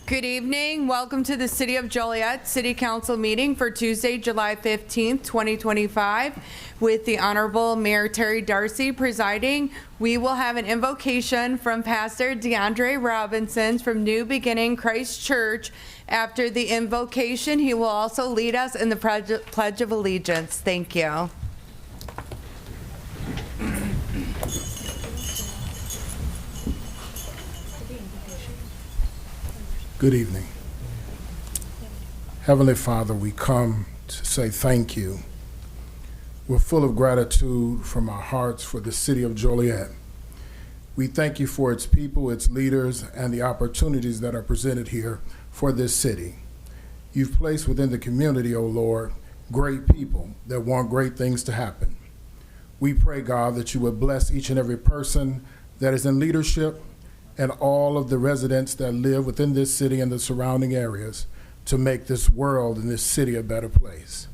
Good evening. Welcome to the City of Joliet City Council meeting for Tuesday, July 15th, 2025. With the Honorable Mayor Terry Darcy presiding, we will have an invocation from Pastor DeAndre Robinson from New Beginning Christ Church. After the invocation, he will also lead us in the Pledge of Allegiance. Thank you. Good evening. Heavenly Father, we come to say thank you. We're full of gratitude from our hearts for the city of Joliet. We thank you for its people, its leaders, and the opportunities that are presented here for this city. You've placed within the community, O Lord, great people that want great things to happen. We pray, God, that you would bless each and every person that is in leadership and all of the residents that live within this city and the surrounding areas to make this world and this city a better place.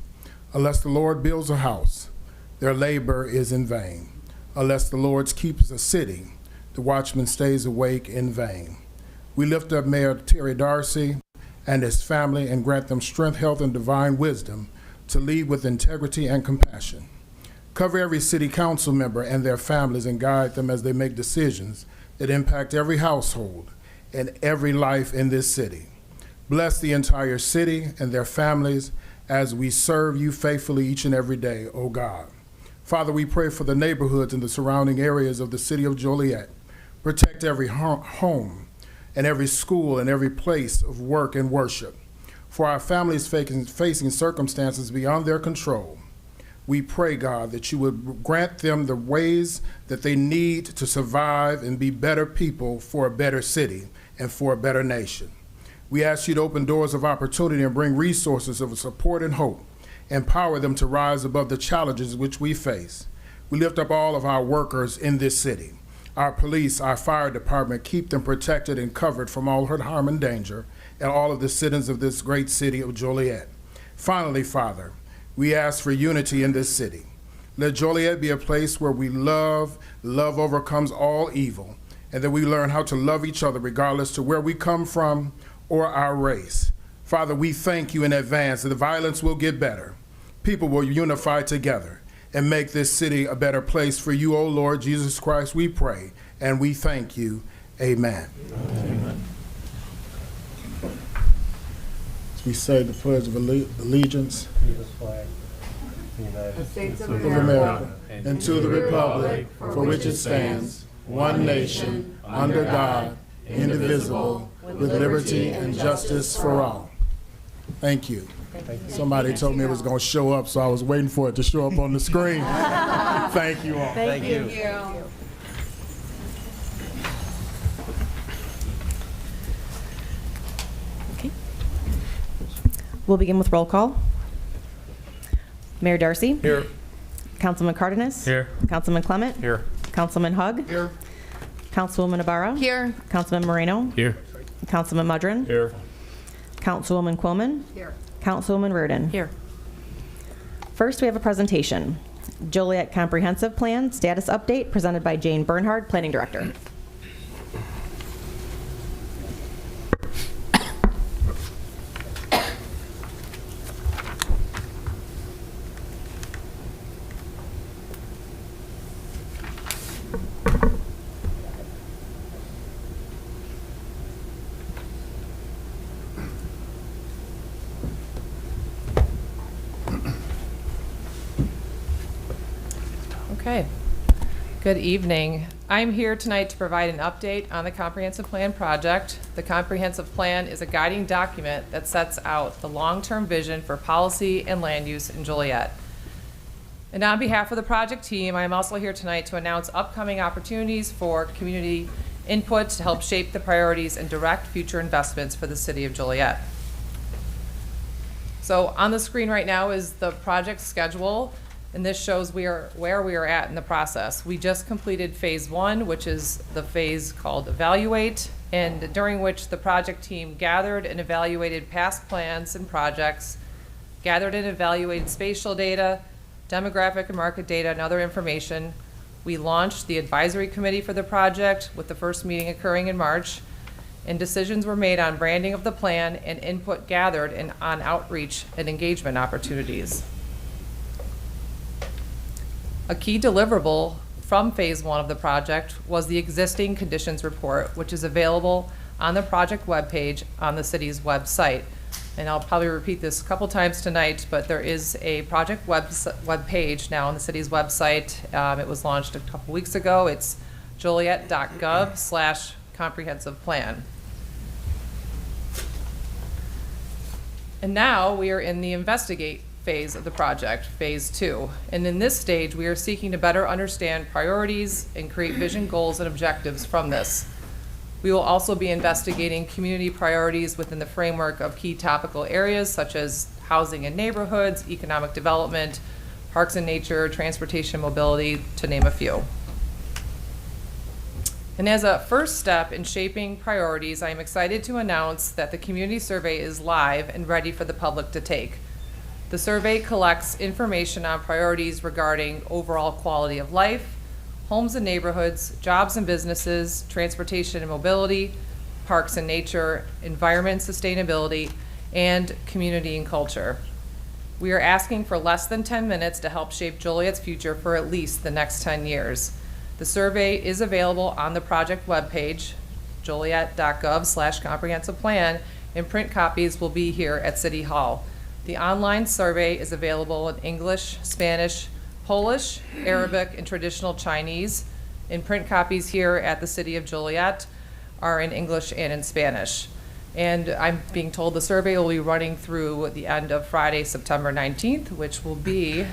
Unless the Lord builds a house, their labor is in vain. Unless the Lord keeps a city, the watchman stays awake in vain. We lift up Mayor Terry Darcy and his family and grant them strength, health, and divine wisdom to lead with integrity and compassion. Cover every city council member and their families and guide them as they make decisions that impact every household and every life in this city. Bless the entire city and their families as we serve you faithfully each and every day, O God. Father, we pray for the neighborhoods and the surrounding areas of the city of Joliet. Protect every home and every school and every place of work and worship. For our families facing circumstances beyond their control, we pray, God, that you would grant them the ways that they need to survive and be better people for a better city and for a better nation. We ask you to open doors of opportunity and bring resources of support and hope. Empower them to rise above the challenges which we face. We lift up all of our workers in this city. Our police, our fire department, keep them protected and covered from all hurt, harm, and danger, and all of the citizens of this great city of Joliet. Finally, Father, we ask for unity in this city. Let Joliet be a place where we love overcomes all evil, and that we learn how to love each other regardless to where we come from or our race. Father, we thank you in advance that the violence will get better. People will unify together and make this city a better place for you, O Lord Jesus Christ, we pray, and we thank you. Amen. Amen. We say the Pledge of Allegiance to the flag of the United States of America and to the republic for which it stands, one nation, under God, indivisible, with liberty and justice for all. Thank you. Somebody told me it was going to show up, so I was waiting for it to show up on the screen. Thank you all. Thank you. We'll begin with roll call. Mayor Darcy. Here. Councilman Cardenas. Here. Councilman Clement. Here. Councilman Hugg. Here. Councilwoman Ibarra. Here. Councilman Moreno. Here. Councilman Mudrin. Here. Councilwoman Quillman. Here. Councilwoman Reardon. Here. First, we have a presentation. Joliet Comprehensive Plan Status Update presented by Jane Bernhard, Planning Director. Okay. Good evening. I'm here tonight to provide an update on the Comprehensive Plan project. The Comprehensive Plan is a guiding document that sets out the long-term vision for policy and land use in Joliet. And on behalf of the project team, I am also here tonight to announce upcoming opportunities for community input to help shape the priorities and direct future investments for the city of Joliet. So on the screen right now is the project schedule. And this shows where we are at in the process. We just completed phase 1, which is the phase called Evaluate, and during which the project team gathered and evaluated past plans and projects, gathered and evaluated spatial data, demographic and market data, and other information. We launched the advisory committee for the project with the first meeting occurring in March. and decisions were made on branding of the plan and input gathered on outreach and engagement opportunities. A key deliverable from phase 1 of the project was the existing conditions report, which is available on the project webpage on the city's website. And I'll probably repeat this a couple times tonight, but there is a project web page now on the city's website. It was launched a couple weeks ago. It's joliet.gov/comprehensive plan. And now we are in the investigate phase of the project, phase 2. And in this stage, we are seeking to better understand priorities and create vision, goals, and objectives from this. We will also be investigating community priorities within the framework of key topical areas such as housing and neighborhoods, economic development, parks and nature, transportation, mobility, to name a few. And as a first step in shaping priorities, I am excited to announce that the community survey is live and ready for the public to take. The survey collects information on priorities regarding overall quality of life, homes and neighborhoods, jobs and businesses, transportation and mobility, parks and nature, environment and sustainability, and community and culture. We are asking for less than 10 minutes to help shape Joliet's future for at least the next 10 years. The survey is available on the project webpage, joliet.gov/comprehensive plan, and print copies will be here at City Hall. The online survey is available in English, Spanish, Polish, Arabic, and traditional Chinese. And print copies here at the City of Joliet are in English and in Spanish. And I'm being told the survey will be running through the end of Friday, September 19th, which will be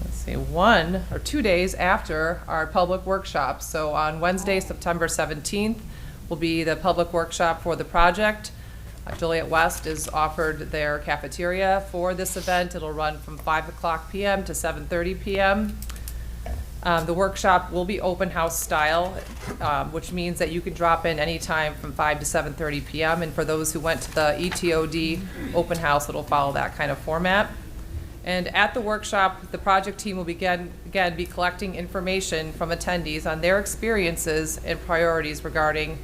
let's see, 1 or 2 days after our public workshop. So on Wednesday, September 17th, will be the public workshop for the project. Joliet West is offered their cafeteria for this event. It'll run from 5 o'clock p.m. to 7:30 p.m. The workshop will be open house style, which means that you can drop in anytime from 5 to 7:30 p.m. And for those who went to the ETOD open house, it'll follow that kind of format. And at the workshop, the project team will again be collecting information from attendees on their experiences and priorities regarding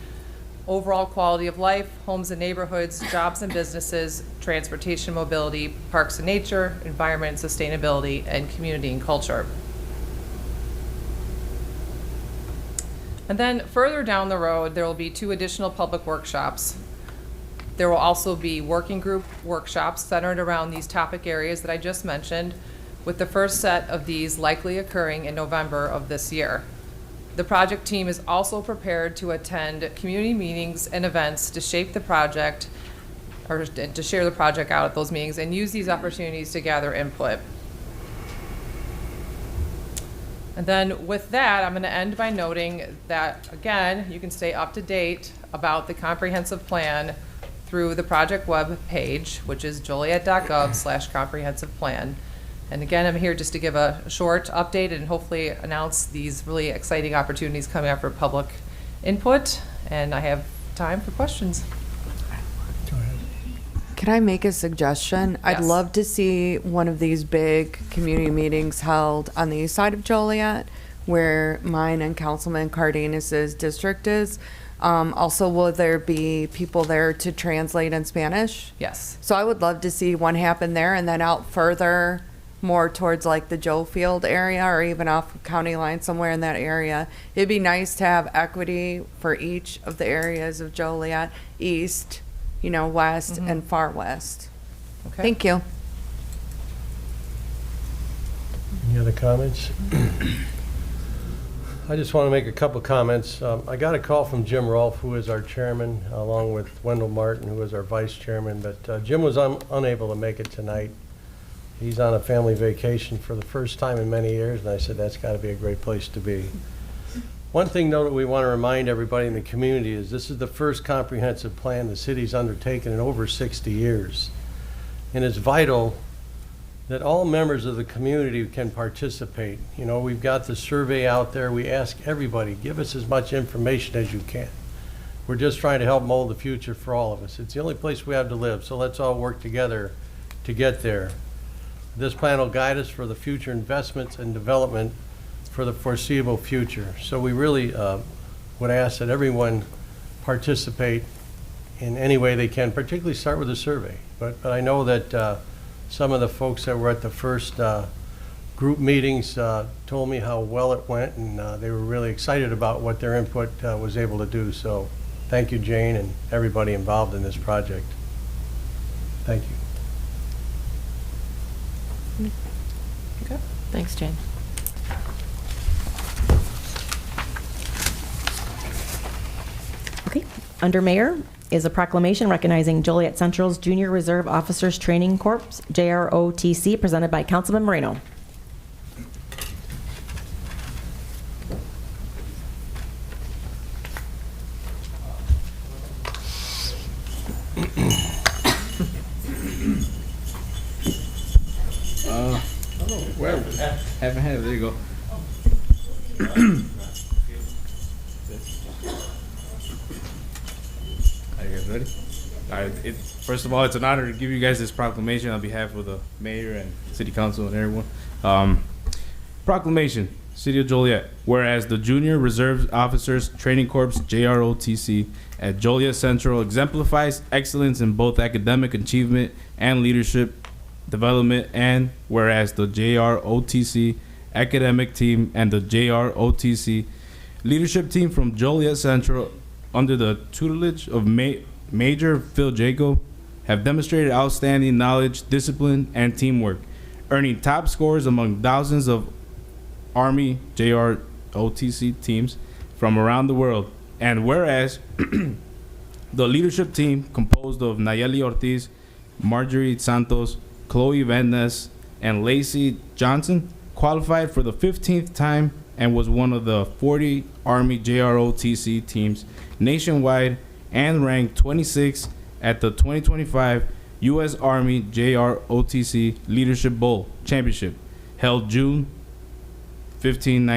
overall quality of life, homes and neighborhoods, jobs and businesses, transportation, mobility, parks and nature, environment and sustainability, and community and culture. And then further down the road, there will be 2 additional public workshops. There will also be working group workshops centered around these topic areas that I just mentioned, with the first set of these likely occurring in November of this year. The project team is also prepared to attend community meetings and events to shape the project, or to share the project out at those meetings, and use these opportunities to gather input. And then with that, I'm going to end by noting that, again, you can stay up to date about the comprehensive plan through the project web page, which is joliet.gov/comprehensive plan. And again, I'm here just to give a short update and hopefully announce these really exciting opportunities coming up for public input. And I have time for questions. Can I make a suggestion? I'd Yes. love to see one of these big community meetings held on the east side of Joliet, where mine and Councilman Cardenas's district is. Also, will there be people there to translate in Spanish? Yes. So I would love to see one happen there, and then out further, more towards like the Joe Field area, or even off county line somewhere in that area. It'd be nice to have equity for each of the areas of Joliet, east, west, and far west. Okay. Thank you. Any other comments? I just want to make a couple comments. I got a call from Jim Rolfe, who is our chairman, along with Wendell Martin, who is our vice chairman, but Jim was unable to make it tonight. He's on a family vacation for the first time in many years, and I said that's got to be a great place to be. One thing, though, that we want to remind everybody in the community is this is the first comprehensive plan the city's undertaken in over 60 years. And it's vital that all members of the community can participate. We've got the survey out there. We ask everybody, give us as much information as you can. We're just trying to help mold the future for all of us. It's the only place we have to live, so let's all work together to get there. This plan will guide us for the future investments and development for the foreseeable future. So we really would ask that everyone participate in any way they can, particularly start with a survey. But I know that some of the folks that were at the first group meetings told me how well it went, and they were really excited about what their input was able to do. So thank you, Jane, and everybody involved in this project. Thank you. Okay. Thanks, Jane. Okay, under Mayor is a proclamation recognizing Joliet Central's Junior Reserve Officers Training Corps, JROTC, presented by Councilman Moreno. Well, haven't had it. There you go. Are you guys ready? All right. First of all, it's an honor to give you guys this proclamation on behalf of the mayor and city council and everyone. Proclamation, City of Joliet. Whereas the Junior Reserve Officers Training Corps, JROTC, at Joliet Central exemplifies excellence in both academic achievement and leadership development, and whereas the JROTC academic team and the JROTC leadership team from Joliet Central, under the tutelage of Major Phil Jaco, have demonstrated outstanding knowledge, discipline, and teamwork, earning top scores among thousands of Army JROTC teams from around the world. And whereas the leadership team, composed of Nayeli Ortiz, Marjorie Santos, Chloe Van Ness, and Lacey Johnson, qualified for the 15th time and was one of the 40 Army JROTC teams nationwide, and ranked 26 at the 2025 U.S. Army JROTC Leadership Bowl Championship, held June 15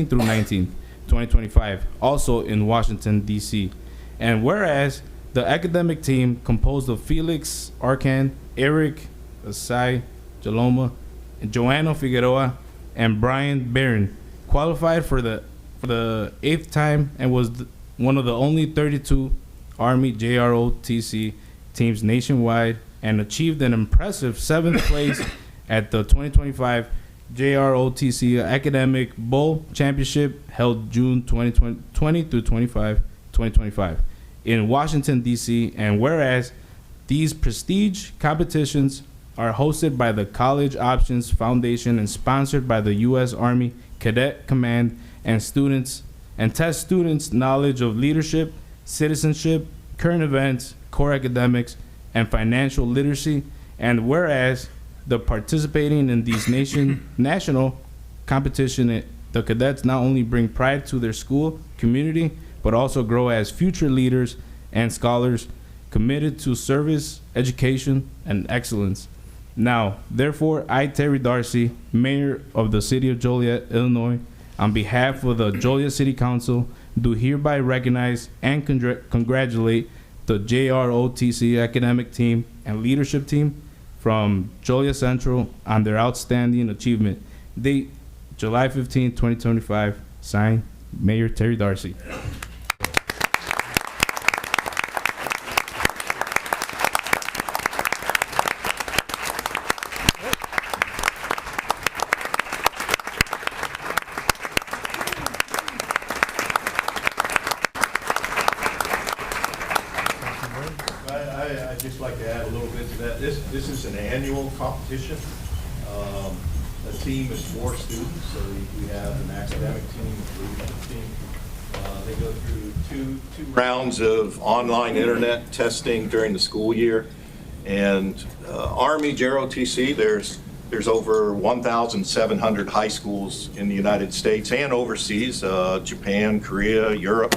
through 19, 2025, also in Washington, D.C. And whereas the academic team, composed of Felix Arcan, Eric Asai Jaloma, Joanna Figueroa, and Brian Barron, qualified for the 8th time and was one of the only 32 Army JROTC teams nationwide, and achieved an impressive 7th place at the 2025 JROTC Academic Bowl Championship, held June 2020 through 2025 in Washington, D.C. And whereas these prestige competitions are hosted by the College Options Foundation and sponsored by the U.S. Army Cadet Command, and students and test students' knowledge of leadership, citizenship, current events, core academics, and financial literacy. And whereas the participating in these national competition, the cadets not only bring pride to their school community, but also grow as future leaders and scholars committed to service, education, and excellence. Now, therefore, I, Terry Darcy, Mayor of the City of Joliet, Illinois, on behalf of the Joliet City Council, do hereby recognize and congratulate the JROTC academic team and leadership team from Joliet Central on their outstanding achievement. Date, July 15, 2025. Signed, Mayor Terry Darcy. I'd just like to add a little bit to that. This is an annual competition. The team is 4 students, so we have an academic team, a leadership team. They go through two rounds of online internet testing during the school year. And Army JROTC, there's over 1,700 high schools in the United States and overseas, Japan, Korea, Europe,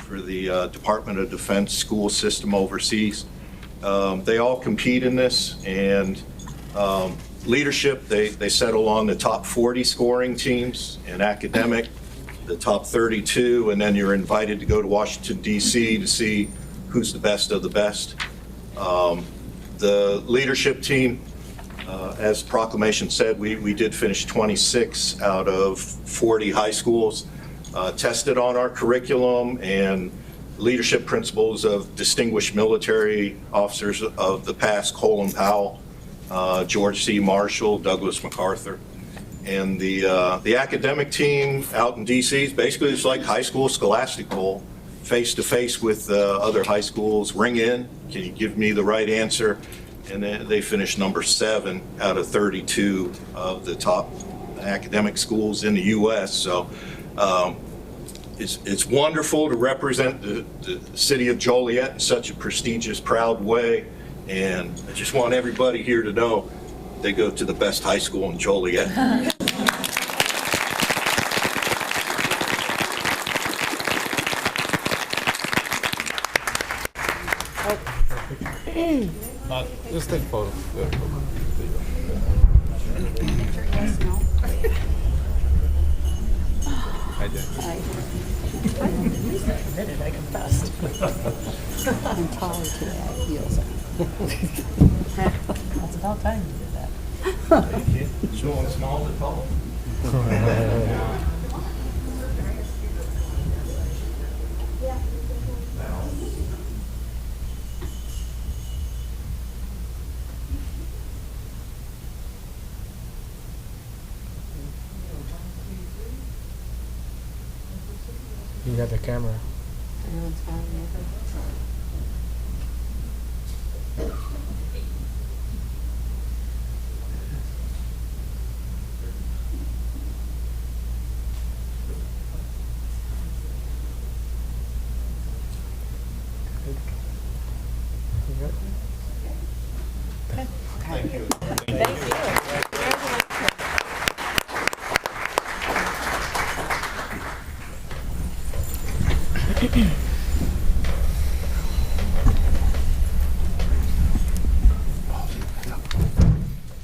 for the Department of Defense school system overseas. They all compete in this, and leadership, they settle on the top 40 scoring teams, and academic, the top 32, and then you're invited to go to Washington, D.C. to see who's the best of the best. The leadership team, As proclamation said, we did finish 26 out of 40 high schools, tested on our curriculum and leadership principles of distinguished military officers of the past, Colin Powell, George C. Marshall, Douglas MacArthur. And the academic team out in DC is basically it's like high school scholastic bowl, face-to-face with other high schools, ring in, can you give me the right answer? And then they finished number 7 out of 32 of the top academic schools in the U.S. So it's wonderful to represent the city of Joliet in such a prestigious, proud way. And I just want everybody here to know they go to the best high school in Joliet. Let's take photos. Hi, Jen. I confessed. I'm taller today, I feel so. It's about time you did that. Showing small to tall. You got the camera. Thank you.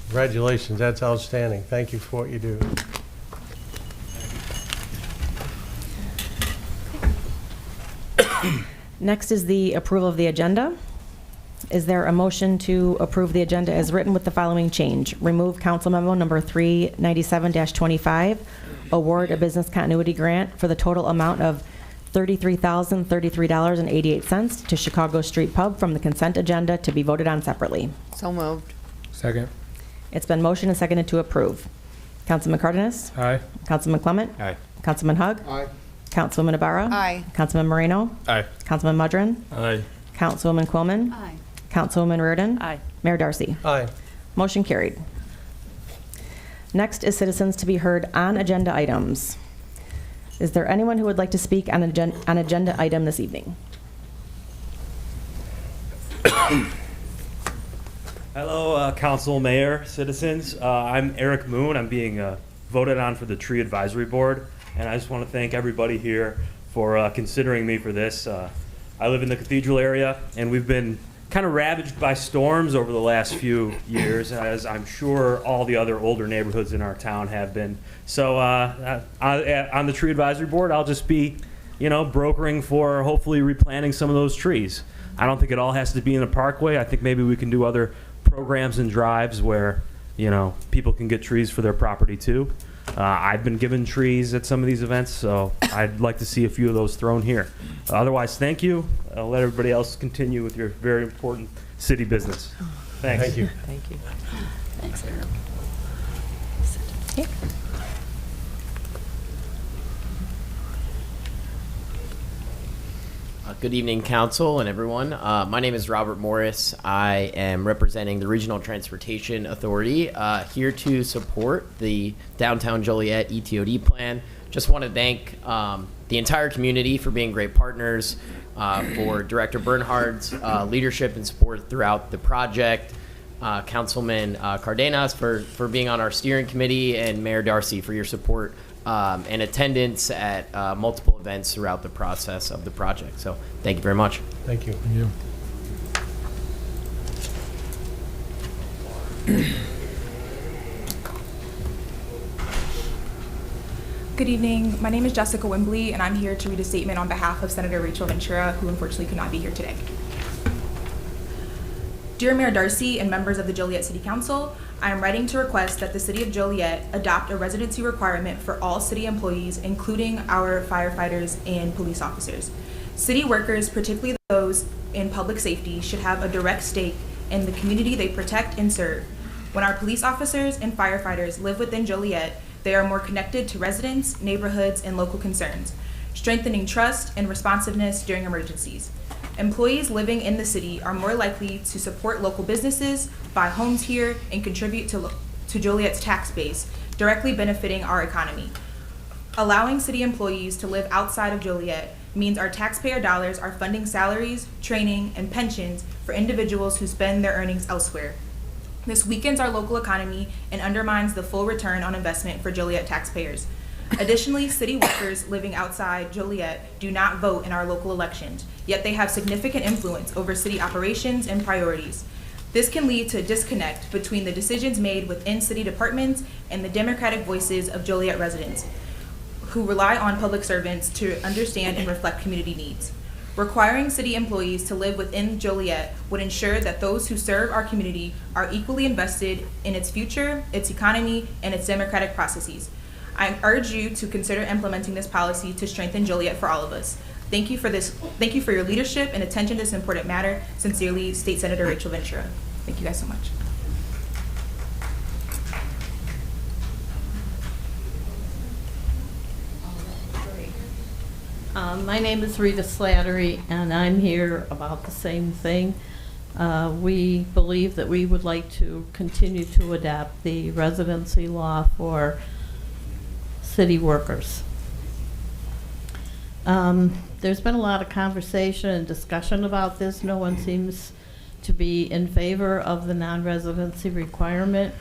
Congratulations, that's outstanding. Thank you for what you do. Next is the approval of the agenda. Is there a motion to approve the agenda as written with the following change? Remove Council Memo Number 397-25, award a business continuity grant for the total amount of $33,033.88 to Chicago Street Pub from the consent agenda to be voted on separately. So moved. Second. It's been motioned and seconded to approve. Councilman Cardenas? Aye. Councilman Clement? Aye. Councilman Hug? Aye. Councilwoman Ibarra? Aye. Councilman Moreno? Aye. Councilman Mudrin? Aye. Councilwoman Quillman? Aye. Councilwoman Reardon? Aye. Mayor Darcy? Aye. Motion carried. Next is citizens to be heard on agenda items. Is there anyone who would like to speak on an agenda item this evening? Hello, Council, Mayor, citizens. I'm Eric Moon. I'm being voted on for the Tree Advisory Board, and I just want to thank everybody here for considering me for this. I live in the Cathedral area, and we've been kind of ravaged by storms over the last few years, as I'm sure all the other older neighborhoods in our town have been. So on the Tree Advisory Board, I'll just be, brokering for hopefully replanting some of those trees. I don't think it all has to be in the parkway. I think maybe we can do other programs and drives where, people can get trees for their property too. I've been given trees at some of these events, so I'd like to see a few of those thrown here. Otherwise, thank you. I'll let everybody else continue with your very important city business. Thanks. Thank you. Thank you. Thanks, Eric. Okay. Good evening, Council and everyone. My name is Robert Morris. I am representing the Regional Transportation Authority here to support the Downtown Joliet ETOD plan. Just want to thank the entire community for being great partners, for Director Bernhard's leadership and support throughout the project, Councilman Cardenas for being on our steering committee, and Mayor Darcy for your support and attendance at multiple events throughout the process of the project. So thank you very much. Thank you. Good evening. My name is Jessica Wembley, and I'm here to read a statement on behalf of Senator Rachel Ventura, who unfortunately could not be here today. Dear Mayor Darcy and members of the Joliet City Council, I am writing to request that the City of Joliet adopt a residency requirement for all city employees, including our firefighters and police officers. City workers, particularly those in public safety, should have a direct stake in the community they protect and serve. When our police officers and firefighters live within Joliet, they are more connected to residents, neighborhoods, and local concerns, strengthening trust and responsiveness during emergencies. Employees living in the city are more likely to support local businesses, buy homes here, and contribute to Joliet's tax base, directly benefiting our economy. Allowing city employees to live outside of Joliet means our taxpayer dollars are funding salaries, training, and pensions for individuals who spend their earnings elsewhere. This weakens our local economy and undermines the full return on investment for Joliet taxpayers. Additionally, city workers living outside Joliet do not vote in our local elections, yet they have significant influence over city operations and priorities. This can lead to a disconnect between the decisions made within city departments and the democratic voices of Joliet residents, who rely on public servants to understand and reflect community needs. Requiring city employees to live within Joliet would ensure that those who serve our community are equally invested in its future, its economy, and its democratic processes. I urge you to consider implementing this policy to strengthen Joliet for all of us. Thank you for your leadership and attention to this important matter. Sincerely, State Senator Rachel Ventura. Thank you guys so much. My name is Rita Slattery, and I'm here about the same thing. We believe that we would like to continue to adopt the residency law for city workers. There's been a lot of conversation and discussion about this. No one seems to be in favor of the non-residency requirement,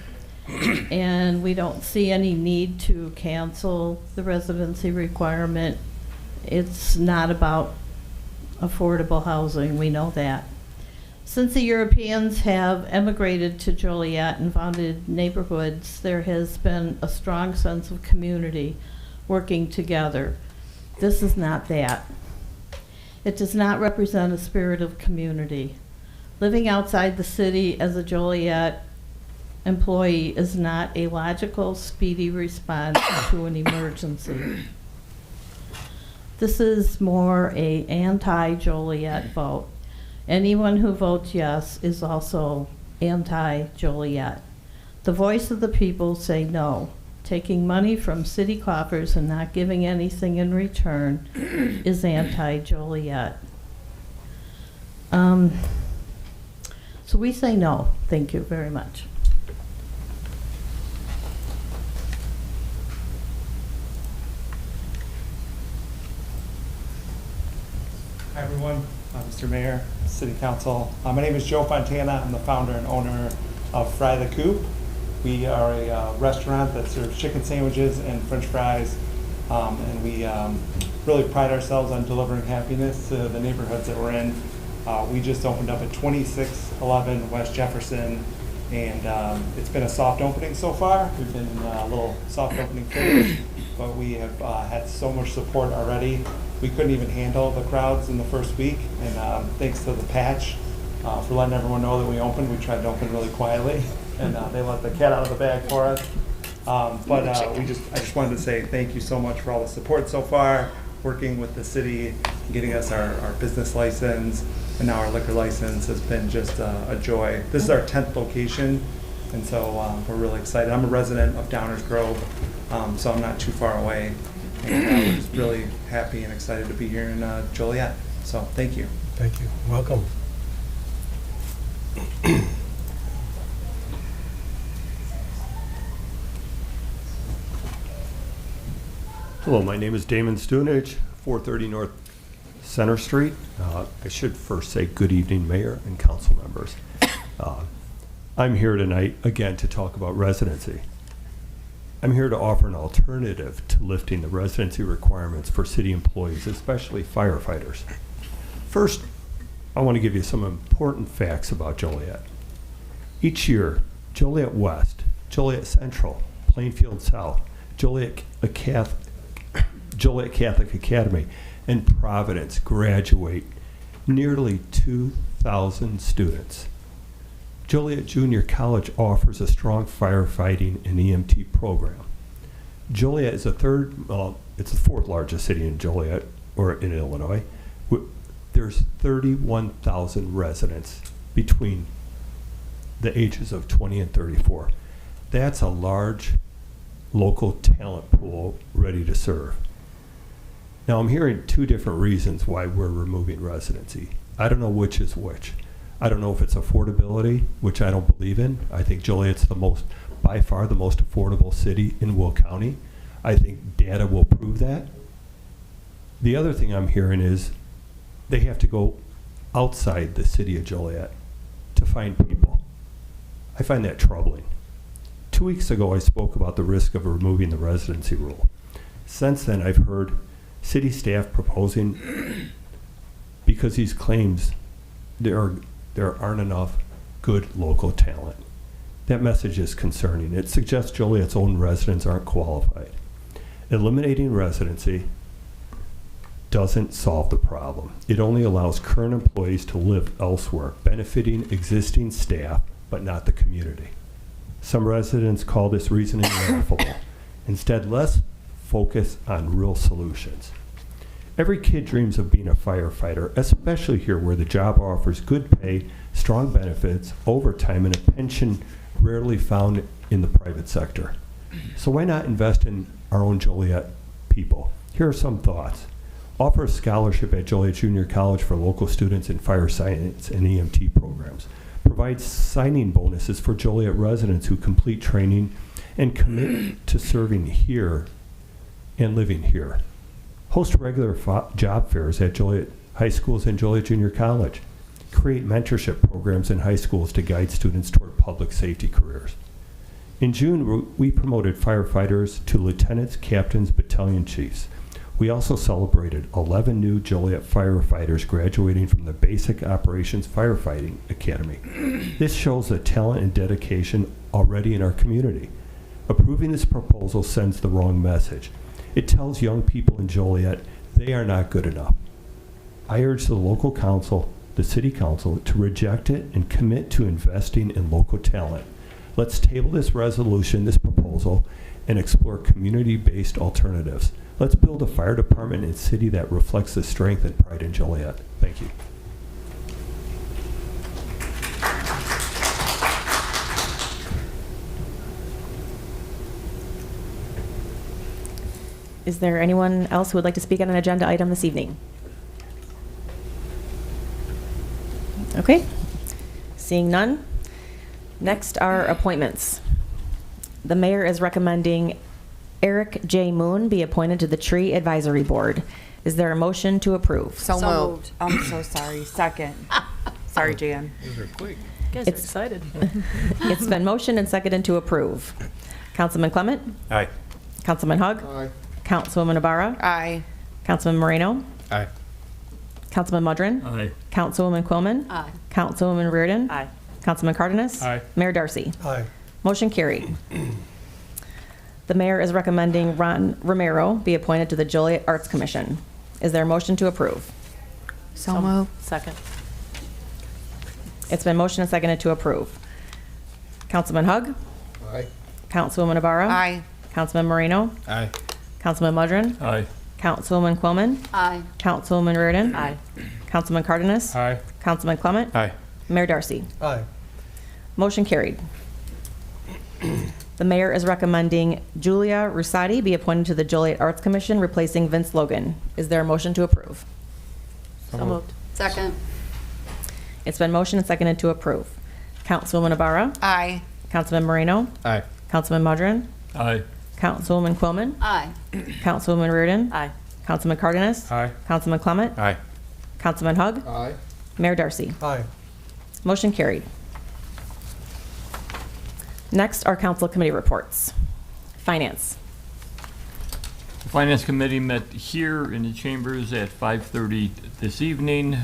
and we don't see any need to cancel the residency requirement. It's not about affordable housing, we know that. Since the Europeans have emigrated to Joliet and founded neighborhoods, there has been a strong sense of community working together. This is not that. It does not represent a spirit of community. Living outside the city as a Joliet employee is not a logical, speedy response to an emergency. This is more a anti-Joliet vote. Anyone who votes yes is also anti-Joliet. The voice of the people say no. Taking money from city coffers and not giving anything in return is anti-Joliet. So we say no. Thank you very much. Hi everyone, Mr. Mayor, City Council. My name is Joe Fontana. I'm the founder and owner of Fry the Coop. We are a restaurant that serves chicken sandwiches and French fries, and we really pride ourselves on delivering happiness to the neighborhoods that we're in. We just opened up at 2611 West Jefferson, and it's been a soft opening so far. We've been in a little soft opening phase, but we have had so much support already. We couldn't even handle the crowds in the first week, and thanks to the patch for letting everyone know that we opened. We tried to open really quietly, and they let the cat out of the bag for us. I just wanted to say thank you so much for all the support so far, working with the city, getting us our business license, and now our liquor license has been just a joy. This is our 10th location, and so we're really excited. I'm a resident of Downers Grove, so I'm not too far away. And we're just really happy and excited to be here in Joliet. So thank you. Thank you. Welcome. Hello, my name is Damon Stunich, 430 North Center Street. I should first say good evening, Mayor and council members. I'm here tonight, again, to talk about residency. I'm here to offer an alternative to lifting the residency requirements for city employees, especially firefighters. First, I want to give you some important facts about Joliet. Each year, Joliet West, Joliet Central, Plainfield South, Joliet Catholic Academy, and Providence graduate nearly 2,000 students. Joliet Junior College offers a strong firefighting and EMT program. Joliet is it's the fourth largest city in Joliet, or in Illinois. There's 31,000 residents between the ages of 20 and 34. That's a large local talent pool ready to serve. Now, I'm hearing two different reasons why we're removing residency. I don't know which is which. I don't know if it's affordability, which I don't believe in. I think Joliet's by far the most affordable city in Will County. I think data will prove that. The other thing I'm hearing is they have to go outside the city of Joliet to find people. I find that troubling. 2 weeks ago, I spoke about the risk of removing the residency rule. Since then, I've heard city staff proposing, because these claims there aren't enough good local talent. That message is concerning. It suggests Joliet's own residents aren't qualified. Eliminating residency doesn't solve the problem. It only allows current employees to live elsewhere, benefiting existing staff, but not the community. Some residents call this reasoning laughable. Instead, let's focus on real solutions. Every kid dreams of being a firefighter, especially here where the job offers good pay, strong benefits, overtime, and a pension rarely found in the private sector. So why not invest in our own Joliet people? Here are some thoughts. Offer a scholarship at Joliet Junior College for local students in fire science and EMT programs. Provide signing bonuses for Joliet residents who complete training and commit to serving here and living here. Host regular job fairs at Joliet high schools and Joliet Junior College. Create mentorship programs in high schools to guide students toward public safety careers. In June, we promoted firefighters to lieutenants, captains, battalion chiefs. We also celebrated 11 new Joliet firefighters graduating from the Basic Operations Firefighting Academy. This shows the talent and dedication already in our community. Approving this proposal sends the wrong message. It tells young people in Joliet they are not good enough. I urge the local council, the city council, to reject it and commit to investing in local talent. Let's table this resolution, this proposal, and explore community-based alternatives. Let's build a fire department and city that reflects the strength and pride in Joliet. Thank you. Is there anyone else who would like to speak on an agenda item this evening? Okay. Seeing none. Next are appointments. The mayor is recommending Eric J. Moon be appointed to the Tree Advisory Board. Is there a motion to approve? So moved. I'm so sorry. Second. Sorry, Jan. Those are quick. You guys are excited. It's been motioned and seconded to approve. Councilman Clement? Aye. Councilman Hug? Aye. Councilwoman Ibarra? Aye. Councilman Moreno? Aye. Councilman Mudrin? Aye. Councilwoman Quillman? Aye. Councilwoman Reardon? Aye. Councilman Cardenas? Aye. Mayor Darcy? Aye. Motion carried. The mayor is recommending Ron Romero be appointed to the Joliet Arts Commission. Is there a motion to approve? So moved. Second. It's been motioned and seconded to approve. Councilman Hug? Aye. Councilwoman Ibarra? Aye. Councilman Moreno? Aye. Councilman Mudrin? Aye. Councilwoman Quillman? Aye. Councilwoman Reardon? Aye. Councilman Cardenas? Aye. Councilman Clement? Aye. Mayor Darcy? Aye. Motion carried. The mayor is recommending Julia Rusati be appointed to the Joliet Arts Commission, replacing Vince Logan. Is there a motion to approve? So moved. Second. It's been motioned and seconded to approve. Councilwoman Ibarra? Aye. Councilman Moreno? Aye. Councilman Mudrin? Aye. Councilwoman Quillman? Aye. Councilwoman Reardon? Aye. Councilman Cardenas? Aye. Councilman Clement? Aye. Councilman Hug? Aye. Mayor Darcy? Aye. Motion carried. Next are council committee reports. Finance. The Finance Committee met here in the chambers at 5:30 this evening.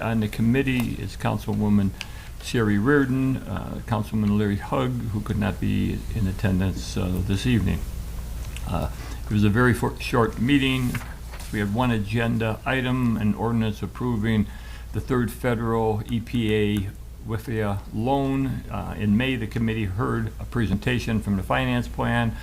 On the committee is Councilwoman Sherry Reardon, Councilman Larry Hugg, who could not be in attendance this evening. It was a very short meeting. We had one agenda item, an ordinance approving the third federal EPA WIFIA loan. In May, the committee heard a presentation from the finance plan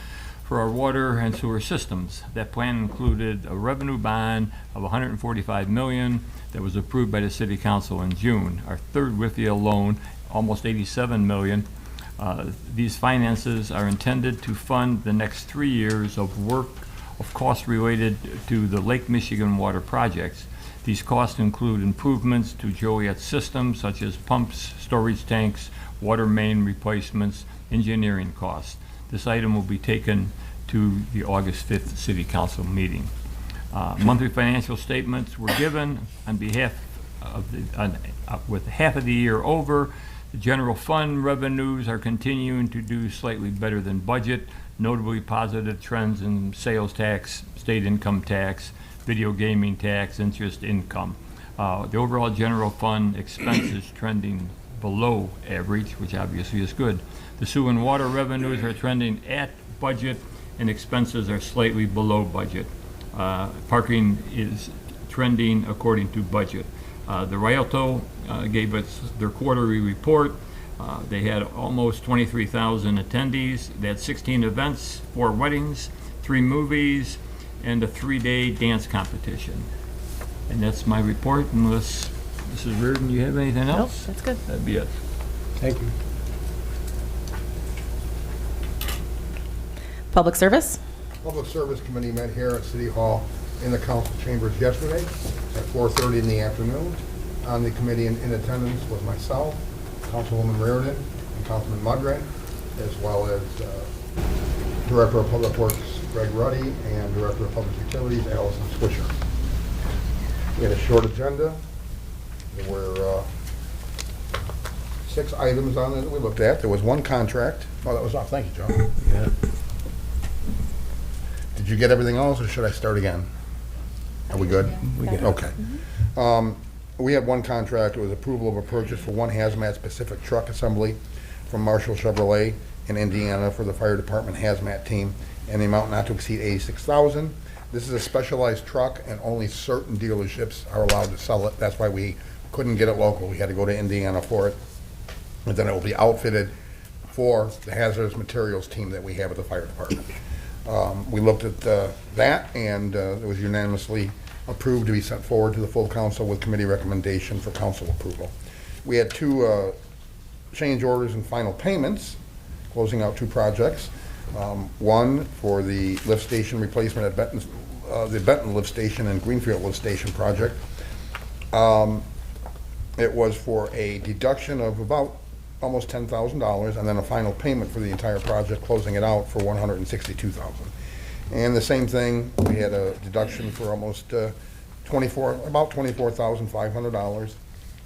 for our water and sewer systems. That plan included a revenue bond of $145 million that was approved by the City Council in June. Our third WIFIA loan, almost $87 million. These finances are intended to fund the next 3 years of work of costs related to the Lake Michigan water projects. These costs include improvements to Joliet systems such as pumps, storage tanks, water main replacements, engineering costs. This item will be taken to the August 5th City Council meeting. Monthly financial statements were given on behalf of with half of the year over. The general fund revenues are continuing to do slightly better than budget, notably positive trends in sales tax, state income tax, video gaming tax, interest income. The overall general fund expense is trending below average, which obviously is good. The sewer and water revenues are trending at budget, and expenses are slightly below budget. Parking is trending according to budget. The Rialto gave us their quarterly report. They had almost 23,000 attendees. They had 16 events, 4 weddings, 3 movies, and a 3-day dance competition. And that's my report, unless Mrs. Reardon, you have anything else? Nope, that's good. That'd be it. Thank you. Public Service? Public Service Committee met here at City Hall in the council chambers yesterday at 4:30 in the afternoon. On the committee in attendance was myself, Councilwoman Reardon, and Councilman Mudray, as well as Director of Public Works Greg Ruddy and Director of Public Utilities Allison Swisher. We had a short agenda. There were 6 items on it that we looked at. There was 1 contract. Oh, that was off. Thank you, Joe. Yeah. Did you get everything else, or should I start again? Are we good? We get it. Okay. We had 1 contract. It was approval of a purchase for 1 hazmat-specific truck assembly from Marshall Chevrolet in Indiana for the fire department hazmat team, and the amount not to exceed $86,000. This is a specialized truck, and only certain dealerships are allowed to sell it. That's why we couldn't get it local. We had to go to Indiana for it. And then it will be outfitted for the hazardous materials team that we have at the fire department. We looked at that, and it was unanimously approved to be sent forward to the full council with committee recommendation for council approval. We had 2 change orders and final payments, closing out 2 projects. One for the lift station replacement at Benton, the Benton lift station and Greenfield lift station project. It was for a deduction of about almost $10,000, and then a final payment for the entire project, closing it out for $162,000. And the same thing, we had a deduction for almost about $24,500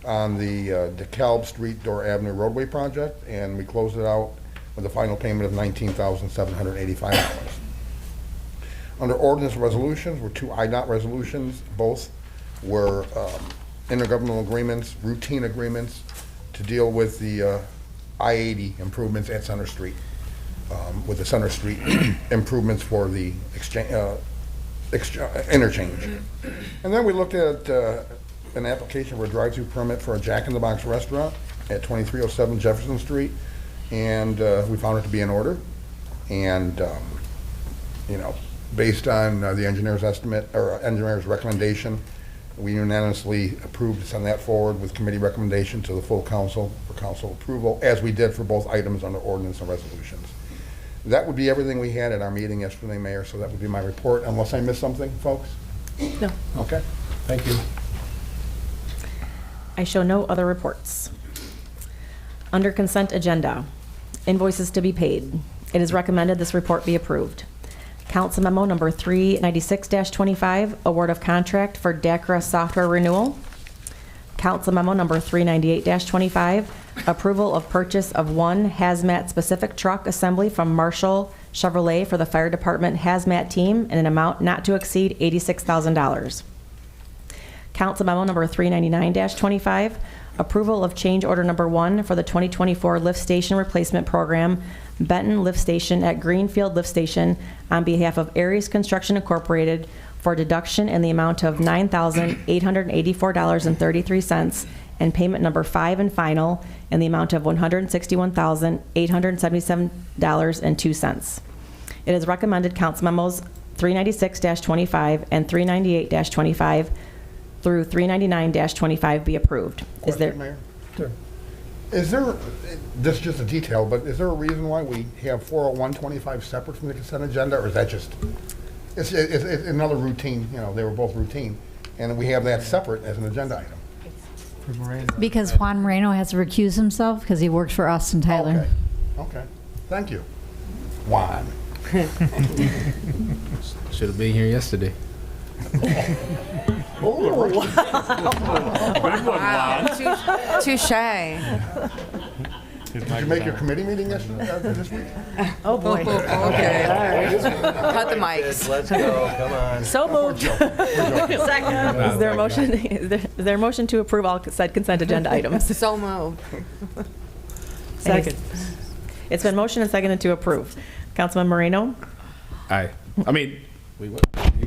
on the DeKalb Street Door Avenue roadway project, and we closed it out with a final payment of $19,785. Under ordinance resolutions were 2 IDOT resolutions. Both were intergovernmental agreements, routine agreements to deal with the I-80 improvements at Center Street, with the Center Street improvements for the interchange. And then we looked at an application for a drive-through permit for a Jack in the Box restaurant at 2307 Jefferson Street, and we found it to be in order. And you know, based on the engineer's estimate or engineer's recommendation, we unanimously approved to send that forward with committee recommendation to the full council for council approval, as we did for both items under ordinance and resolutions. That would be everything we had at our meeting yesterday, Mayor, so that would be my report, unless I missed something, folks? No. Okay. Thank you. I show no other reports. Under consent agenda, invoices to be paid. It is recommended this report be approved. Council memo number 396-25, award of contract for DACRA software renewal. Council memo number 398-25, approval of purchase of 1 hazmat specific truck assembly from Marshall Chevrolet for the fire department hazmat team in an amount not to exceed $86,000. Council memo number 399-25, approval of change order number 1 for the 2024 lift station replacement program, Benton Lift Station at Greenfield Lift Station, on behalf of Aries Construction Incorporated, for deduction in the amount of $9,884.33 and payment number 5 and final in the amount of $161,877.02. It is recommended Council Memos 396-25 and 398-25 through 399-25 be approved. Is there? Mayor? Sure. Is there, this is just a detail, but is there a reason why we have 40125 separate from the consent agenda, or is that just, it's another routine, you know, they were both routine, and we have that separate as an agenda item? Because Juan Moreno has to recuse himself because he works for Austin Tyler. Okay, thank you. Juan. Should have been here yesterday. Oh, Wow. Touche. Did you make your committee meeting this week? Oh, boy. Okay, all right. Cut the mics. Let's go, come on. So moved. Second. Is there a motion, is there a motion to approve all said consent agenda items? So moved. Second. It's been motioned and seconded to approve. Councilman Moreno? Aye. I mean, you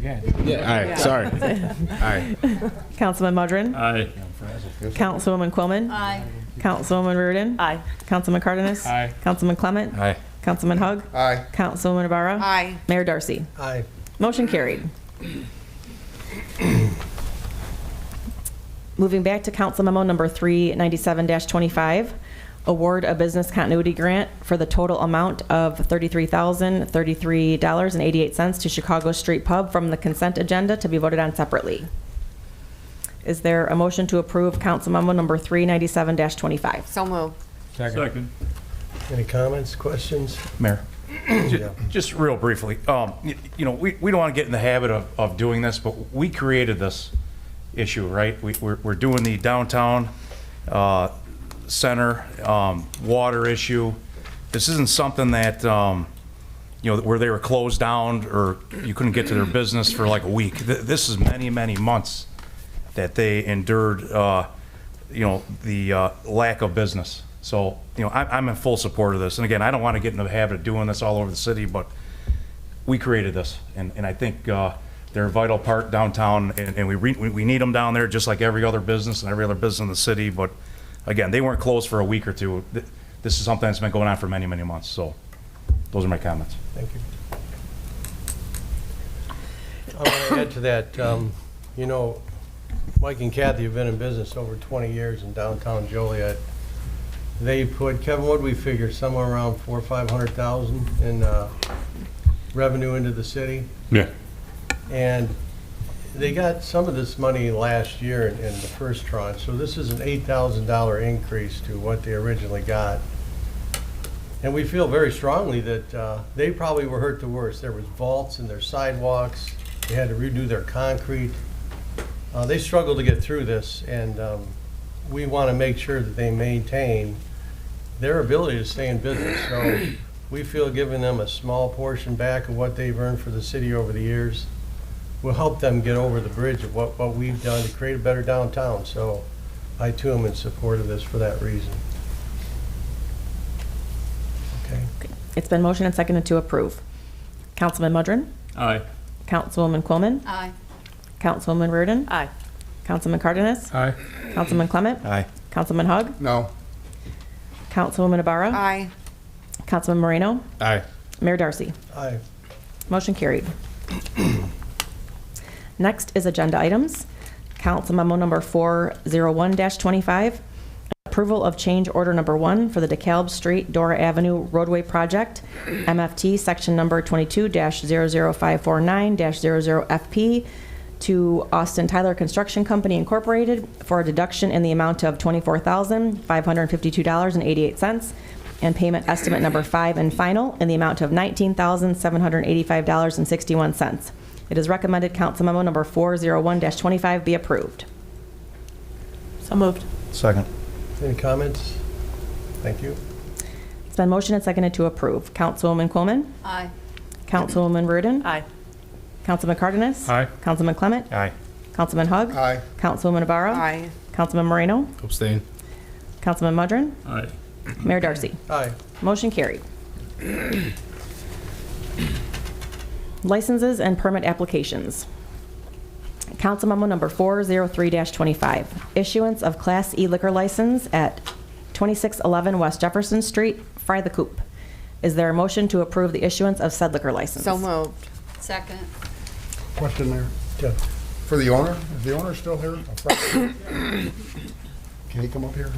can. Yeah, aye, sorry. Aye. Councilman Mudrin? Aye. Councilwoman Quillman? Aye. Councilwoman Reardon? Aye. Councilman Cardenas? Aye. Councilman Clement? Aye. Councilman Hug? Aye. Councilwoman Ibarra? Aye. Mayor Darcy? Aye. Motion carried. Moving back to Council Memo number 397-25, award a business continuity grant for the total amount of $33,033.88 to Chicago Street Pub from the consent agenda to be voted on separately. Is there a motion to approve Council Memo number 397-25? So moved. Second. Any comments, questions? Mayor, Yeah. just real briefly, you know, we don't want to get in the habit of doing this, but we created this issue, right? We're doing the downtown center water issue. This isn't something that, you know, where they were closed down or you couldn't get to their business for like a week. This is many, many months that they endured, you know, the lack of business. So, you know, I'm in full support of this. And again, I don't want to get into the habit of doing this all over the city, but we created this. And I think they're a vital part downtown, and we need them down there just like every other business and every other business in the city. But again, they weren't closed for a week or two. This is something that's been going on for many, many months. So those are my comments. Thank you. I want to add to that, you know, Mike and Kathy have been in business over 20 years in downtown Joliet. They put, Kevin, what did we figure, somewhere around $400,000 or $500,000 in revenue into the city? Yeah. And they got some of this money last year in the first tranche, so this is an $8,000 increase to what they originally got. And we feel very strongly that they probably were hurt the worst. There was vaults in their sidewalks. They had to redo their concrete. They struggled to get through this, and we want to make sure that they maintain their ability to stay in business. So we feel giving them a small portion back of what they've earned for the city over the years will help them get over the bridge of what we've done to create a better downtown. So I too am in support of this for that reason. Okay. It's been motioned and seconded to approve. Councilman Mudrin? Aye. Councilwoman Quillman? Aye. Councilwoman Reardon? Aye. Councilman Cardenas? Aye. Councilman Clement? Aye. Councilman Hug? No. Councilwoman Ibarra? Aye. Councilman Moreno? Aye. Mayor Darcy? Aye. Motion carried. Next is agenda items. Council Memo number 401-25, approval of change order number 1 for the DeKalb Street Dora Avenue roadway project, MFT section number 22-00549-00FP to Austin Tyler Construction Company Incorporated for a deduction in the amount of $24,552.88 and payment estimate number 5 and final in the amount of $19,785.61. It is recommended Council Memo number 401-25 be approved. So moved. Second. Any comments? Thank you. It's been motioned and seconded to approve. Councilwoman Quillman? Aye. Councilwoman Reardon? Aye. Councilman Cardenas? Aye. Councilman Clement? Aye. Councilman Hug? Aye. Councilwoman Ibarra? Aye. Councilman Moreno? Abstain. Councilman Mudrin? Aye. Mayor Darcy? Aye. Motion carried. Licenses and permit applications. Council Memo Number 403-25, issuance of Class E liquor license at 2611 West Jefferson Street, Fry the Coop. Is there a motion to approve the issuance of said liquor license? So moved. Second. Question there. Yeah. For the owner, is the owner still here? Can he come up here?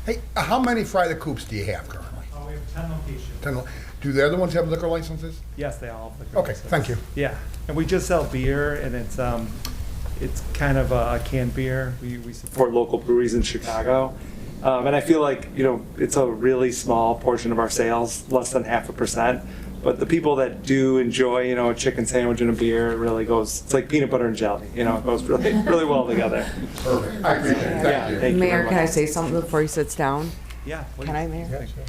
Hey, how many Fry the Coops do you have currently? We have 10 locations. 10. Do the other ones have liquor licenses? Yes, they all have liquor Okay, licenses. thank you. Yeah, and we just sell beer, and it's kind of a canned beer. We support local breweries in Chicago, and I feel like it's a really small portion of our sales, less than 0.5%. But the people that do enjoy a chicken sandwich and a beer, it really goes. It's like peanut butter and jelly. It goes really well together. Perfect. I appreciate it. Thank you. Thank you Mayor, very can I much. say something before he sits down? Yeah. please. Can I, Mayor? Yeah, sure.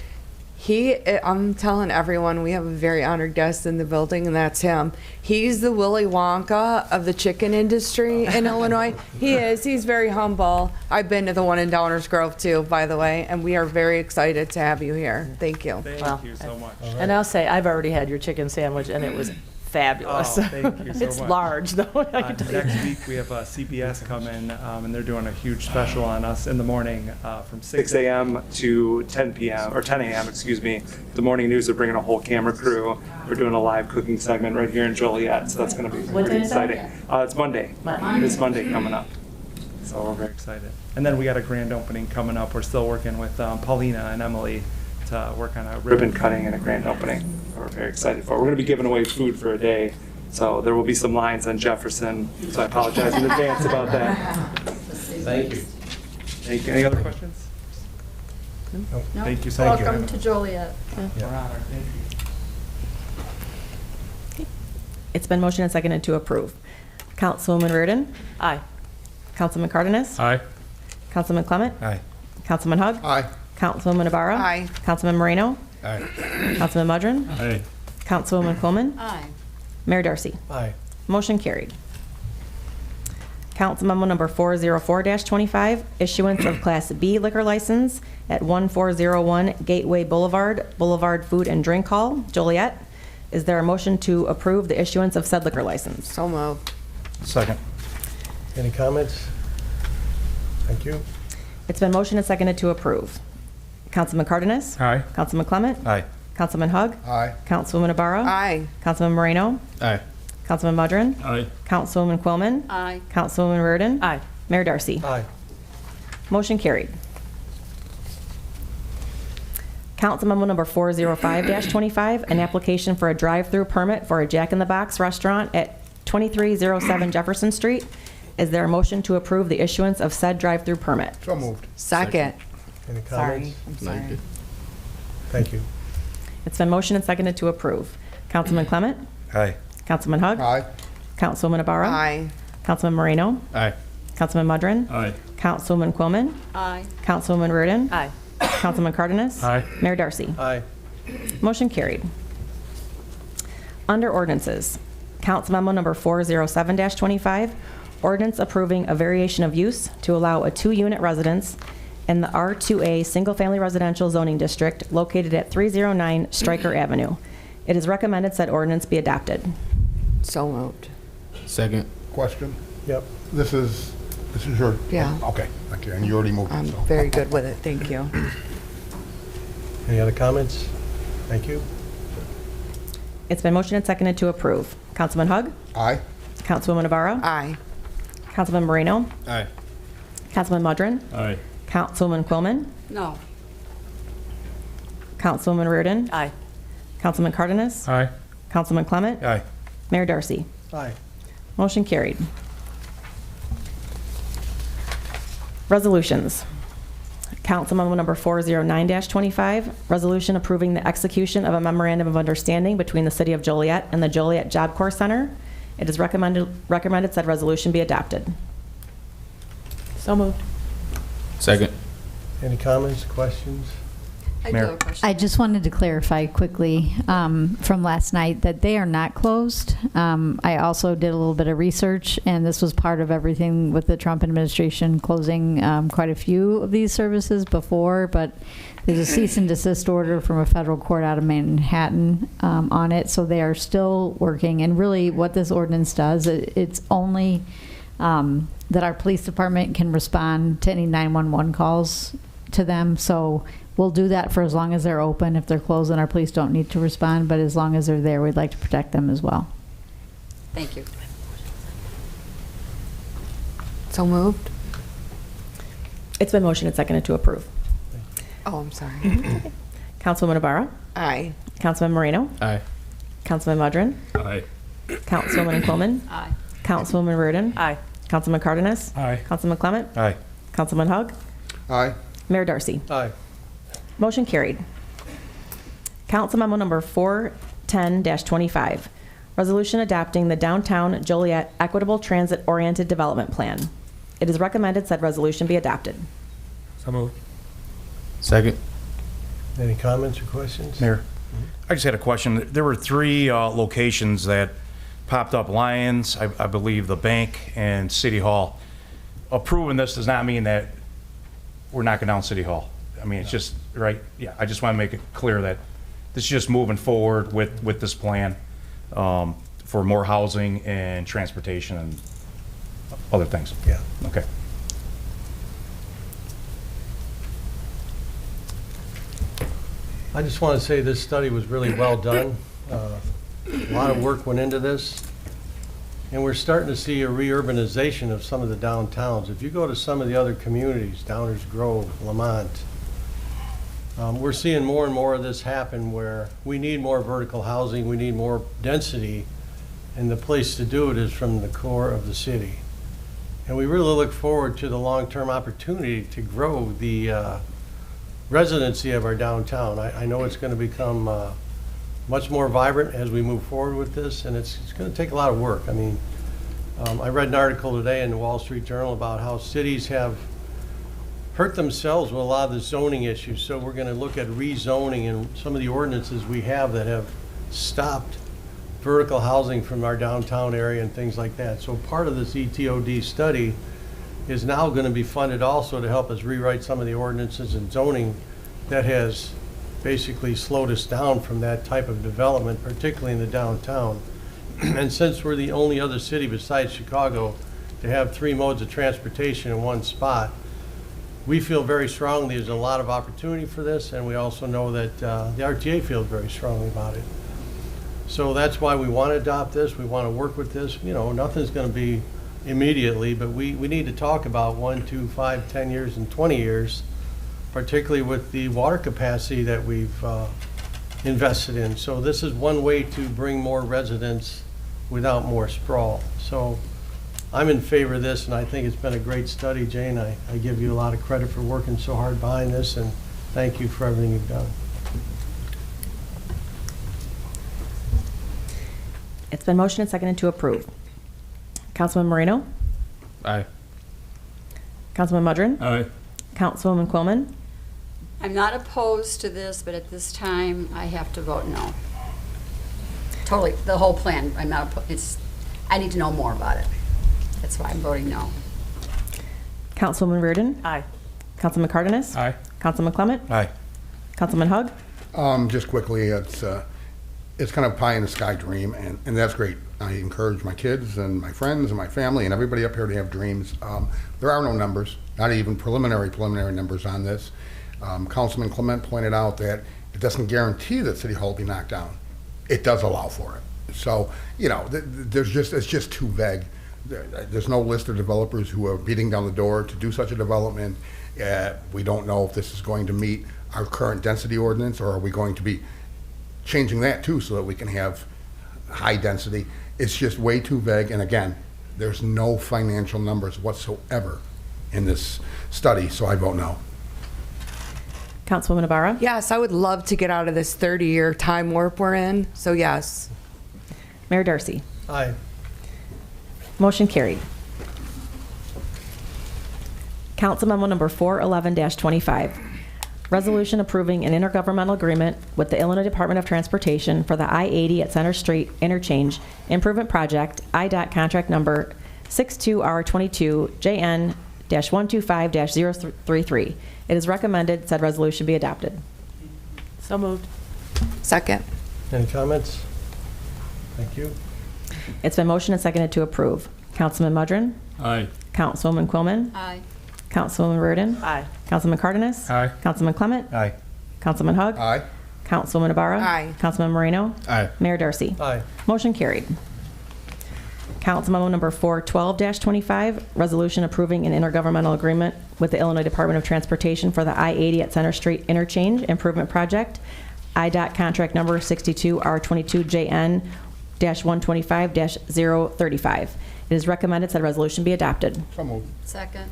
I'm telling everyone, we have a very honored guest in the building, and that's him. He's the Willy Wonka of the chicken industry in Illinois. He is. He's very humble. I've been to the one in Downers Grove, too, by the way, and we are very excited to have you here. Thank you. Thank you so much. And I'll say, I've already had your chicken sandwich, and it was fabulous. Oh, thank you so It's much. large, though. I can tell you. Next week, we have CBS coming, and they're doing a huge special on us in the morning from 6 a.m. to 10 p.m., or 10 a.m., excuse me. The morning news are bringing a whole camera crew. We're doing a live cooking segment right here in Joliet, so that's going to be What pretty day is that? exciting. It's Monday. This Monday coming up. So we're very excited. And then we got a grand opening coming up. We're still working with Paulina and Emily to work on a ribbon cutting and a grand opening. We're very excited for it. We're going to be giving away food for a day, so there will be some lines on Jefferson, so I apologize in advance about that. Thank you. Any other questions? No. Thank you so much. Welcome to Joliet. We're honored. Thank you. It's been motioned and seconded to approve. Councilwoman Reardon? Aye. Councilman Cardenas? Aye. Councilman Clement? Aye. Councilman Hug? Aye. Councilwoman Navarro? Aye. Councilman Moreno? Aye. Councilman Mudron? Aye. Councilwoman Coleman? Aye. Mayor Darcy? Aye. Motion carried. Council Memo Number 404-25, issuance of Class B liquor license at 1401 Gateway Boulevard, Boulevard Food and Drink Hall, Joliet. Is there a motion to approve the issuance of said liquor license? So moved. Second. Any comments? Thank you. It's been motioned and seconded to approve. Councilman Cardenas? Aye. Councilman Clement? Aye. Councilman Hug? Aye. Councilwoman Navarro? Aye. Councilman Moreno? Aye. Councilman Mudron? Aye. Councilwoman Quillman? Aye. Councilwoman Reardon? Aye. Mayor Darcy? Aye. Motion carried. Council Memo Number 405-25, an application for a drive-through permit for a Jack in the Box restaurant at 2307 Jefferson Street. Is there a motion to approve the issuance of said drive-through permit? So moved. Second. Any Sorry. comments? I'm sorry. Thank you. It's been motioned and seconded to approve. Councilman Clement? Aye. Councilman Hug? Aye. Councilwoman Navarro? Aye. Councilman Moreno? Aye. Councilman Mudron? Aye. Councilwoman Quillman? Aye. Councilwoman Reardon? Aye. Councilman Cardenas? Aye. Mayor Darcy? Aye. Motion carried. Under ordinances, Council Memo Number 407-25, ordinance approving a variation of use to allow a 2-unit residence in the R2A Single Family Residential Zoning District located at 309 Stryker Avenue. It is recommended said ordinance be adopted. So moved. Second. Question? Yep. This is your? Yeah. Okay, thank you. And you already moved I'm it, so. very good with it. Thank you. Any other comments? Thank you. It's been motioned and seconded to approve. Councilman Hug? Aye. Councilwoman Navarro? Aye. Councilman Moreno? Aye. Councilman Mudron? Aye. Councilwoman Quillman? No. Councilwoman Reardon? Aye. Councilman Cardenas? Aye. Councilman Clement? Aye. Mayor Darcy? Aye. Motion carried. Resolutions. Council Memo Number 409-25, resolution approving the execution of a memorandum of understanding between the City of Joliet and the Joliet Job Corps Center. It is recommended said resolution be adopted. So moved. Second. Any comments, questions? I Mayor. do have a question. I just wanted to clarify quickly from last night that they are not closed. I also did a little bit of research, and this was part of everything with the Trump administration closing quite a few of these services before, but there's a cease and desist order from a federal court out of Manhattan on it, so they are still working. And really what this ordinance does, it's only that our police department can respond to any 911 calls to them. So we'll do that for as long as they're open. If they're closed, then our police don't need to respond, but as long as they're there, we'd like to protect them as well. Thank you. So moved. It's been motioned and seconded to approve. Oh, I'm sorry. Councilwoman Ibarra? Aye. Councilman Moreno? Aye. Councilman Mudrin? Aye. Councilwoman Coleman? Aye. Councilwoman Reardon? Aye. Councilman Cardenas? Aye. Councilman Clement? Aye. Councilman Hug? Aye. Mayor Darcy? Aye. Motion carried. Council memo number 410-25, resolution adopting the Downtown Joliet Equitable Transit-Oriented Development Plan. It is recommended said resolution be adopted. So moved. Second. Any comments or questions? Mayor, I just had a question. There were 3 locations that popped up, Lions, I believe the bank, and City Hall. Approving this does not mean that we're knocking down City Hall. I mean, it's just, right, yeah, I just want to make it clear that this is just moving forward with this plan for more housing and transportation and other things. Yeah. Okay. I just want to say this study was really well done. A lot of work went into this. And we're starting to see a reurbanization of some of the downtowns. If you go to some of the other communities, Downers Grove, Lamont, we're seeing more and more of this happen where we need more vertical housing, we need more density, and the place to do it is from the core of the city. And we really look forward to the long-term opportunity to grow the residency of our downtown. I know it's going to become much more vibrant as we move forward with this, and it's going to take a lot of work. I mean, I read an article today in the Wall Street Journal about how cities have hurt themselves with a lot of the zoning issues, so we're going to look at rezoning and some of the ordinances we have that have stopped vertical housing from our downtown area and things like that. So part of this ETOD study is now going to be funded also to help us rewrite some of the ordinances and zoning that has basically slowed us down from that type of development, particularly in the downtown. And since we're the only other city besides Chicago to have 3 modes of transportation in one spot, we feel very strongly there's a lot of opportunity for this, and we also know that the RTA feels very strongly about it. So that's why we want to adopt this. We want to work with this. You know, nothing's going to be immediately, but we need to talk about 1, 2, 5, 10 years, and 20 years, particularly with the water capacity that we've invested in. So this is one way to bring more residents without more sprawl. So I'm in favor of this, and I think it's been a great study, Jane. I give you a lot of credit for working so hard behind this, and thank you for everything you've done. It's been motioned and seconded to approve. Councilman Moreno? Aye. Councilman Mudrin? Aye. Councilwoman Quillman? I'm not opposed to this, but at this time, I have to vote no. Totally, the whole plan, I'm not, I need to know more about it. That's why I'm voting no. Councilwoman Reardon? Aye. Councilman Cardenas? Aye. Councilman Clement? Aye. Councilman Hug? Just quickly, it's kind of pie in the sky dream, and that's great. I encourage my kids and my friends and my family and everybody up here to have dreams. There are no numbers, not even preliminary numbers on this. Councilman Clement pointed out that it doesn't guarantee that City Hall will be knocked down. It does allow for it. So, you know, it's just too vague. There's no list of developers who are beating down the door to do such a development. We don't know if this is going to meet our current density ordinance, or are we going to be changing that too so that we can have high density. It's just way too vague, and again, there's no financial numbers whatsoever in this study, so I vote no. Councilwoman Ibarra? Yes, I would love to get out of this 30-year time warp we're in, so yes. Mayor Darcy? Aye. Motion carried. Council memo number 411-25, resolution approving an intergovernmental agreement with the Illinois Department of Transportation for the I-80 at Center Street Interchange Improvement Project, IDOT contract number 62R22JN-125-033. It is recommended said resolution be adopted. So moved. Second. Any comments? Thank you. It's been motioned and seconded to approve. Councilman Mudrin. Aye. Councilwoman Quillman. Aye. Councilwoman Reardon. Aye. Councilman Cardenas. Aye. Councilman Clement. Aye. Councilman Hug. Aye. Councilwoman Ibarra. Aye. Councilman Moreno. Aye. Mayor Darcy. Aye. Motion carried. Council Memo Number 412-25, resolution approving an intergovernmental agreement with the Illinois Department of Transportation for the I-80 at Center Street Interchange Improvement Project, IDOT contract number 62R22JN-125-035. It is recommended that a resolution be adopted. So moved. Second.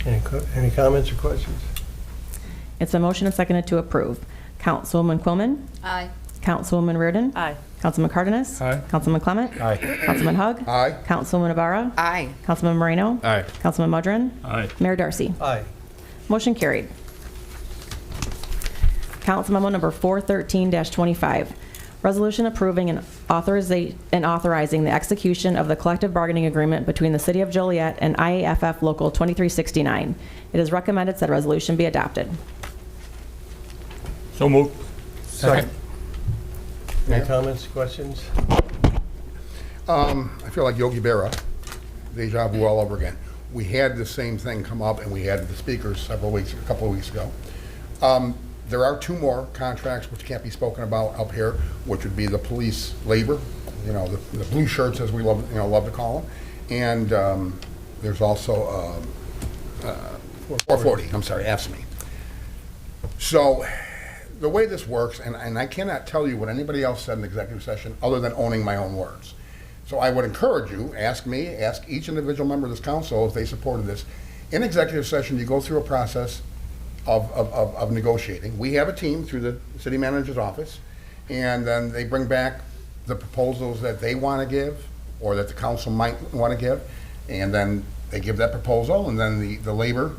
Any comments or questions? It's a motion and seconded to approve. Councilwoman Quillman. Aye. Councilwoman Reardon. Aye. Councilman Cardenas. Aye. Councilman Clement. Aye. Councilman Hug. Aye. Councilwoman Ibarra. Aye. Councilman Moreno. Aye. Councilman Mudrin. Aye. Mayor Darcy. Aye. Motion carried. Council Memo Number 413-25, resolution approving and authorizing the execution of the collective bargaining agreement between the City of Joliet and IAFF Local 2369. It is recommended that a resolution be adopted. So moved. Second. Any comments, questions? I feel like Yogi Berra, deja vu all over again. We had the same thing come up, and we had the speakers a couple of weeks ago. There are two more contracts which can't be spoken about up here, which would be the police labor, the blue shirts as we love to call them, and there's also 440. I'm sorry, AFSCME. So the way this works, and I cannot tell you what anybody else said in executive session other than owning my own words. So I would encourage you, ask each individual member of this council if they supported this. In executive session, you go through a process of negotiating. We have a team through the city manager's office, and then they bring back the proposals that they want to give or that the council might want to give, and then they give that proposal, and then the labor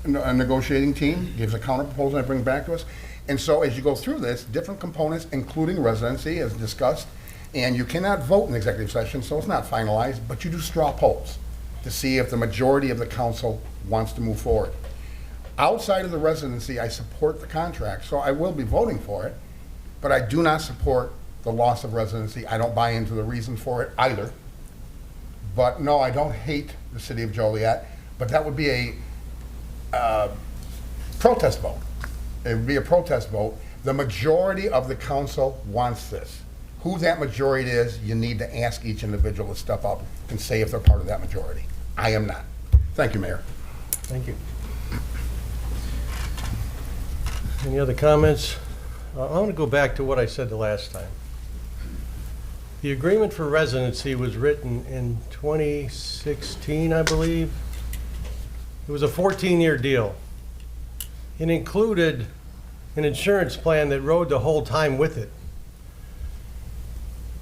negotiating team gives a counter proposal and bring it back to us. And so as you go through this, different components, including residency, as discussed, and you cannot vote in executive session, so it's not finalized, but you do straw polls to see if the majority of the council wants to move forward. Outside of the residency, I support the contract, so I will be voting for it, but I do not support the loss of residency. I don't buy into the reason for it either. But no, I don't hate the city of Joliet, but that would be a protest vote. It would be a protest vote. The majority of the council wants this. Who that majority is, you need to ask each individual to step up and say if they're part of that majority. I am not. Thank you, Mayor. Thank you. Any other comments? I want to go back to what I said the last time. The agreement for residency was written in 2016, I believe. It was a 14-year deal. It included an insurance plan that rode the whole time with it.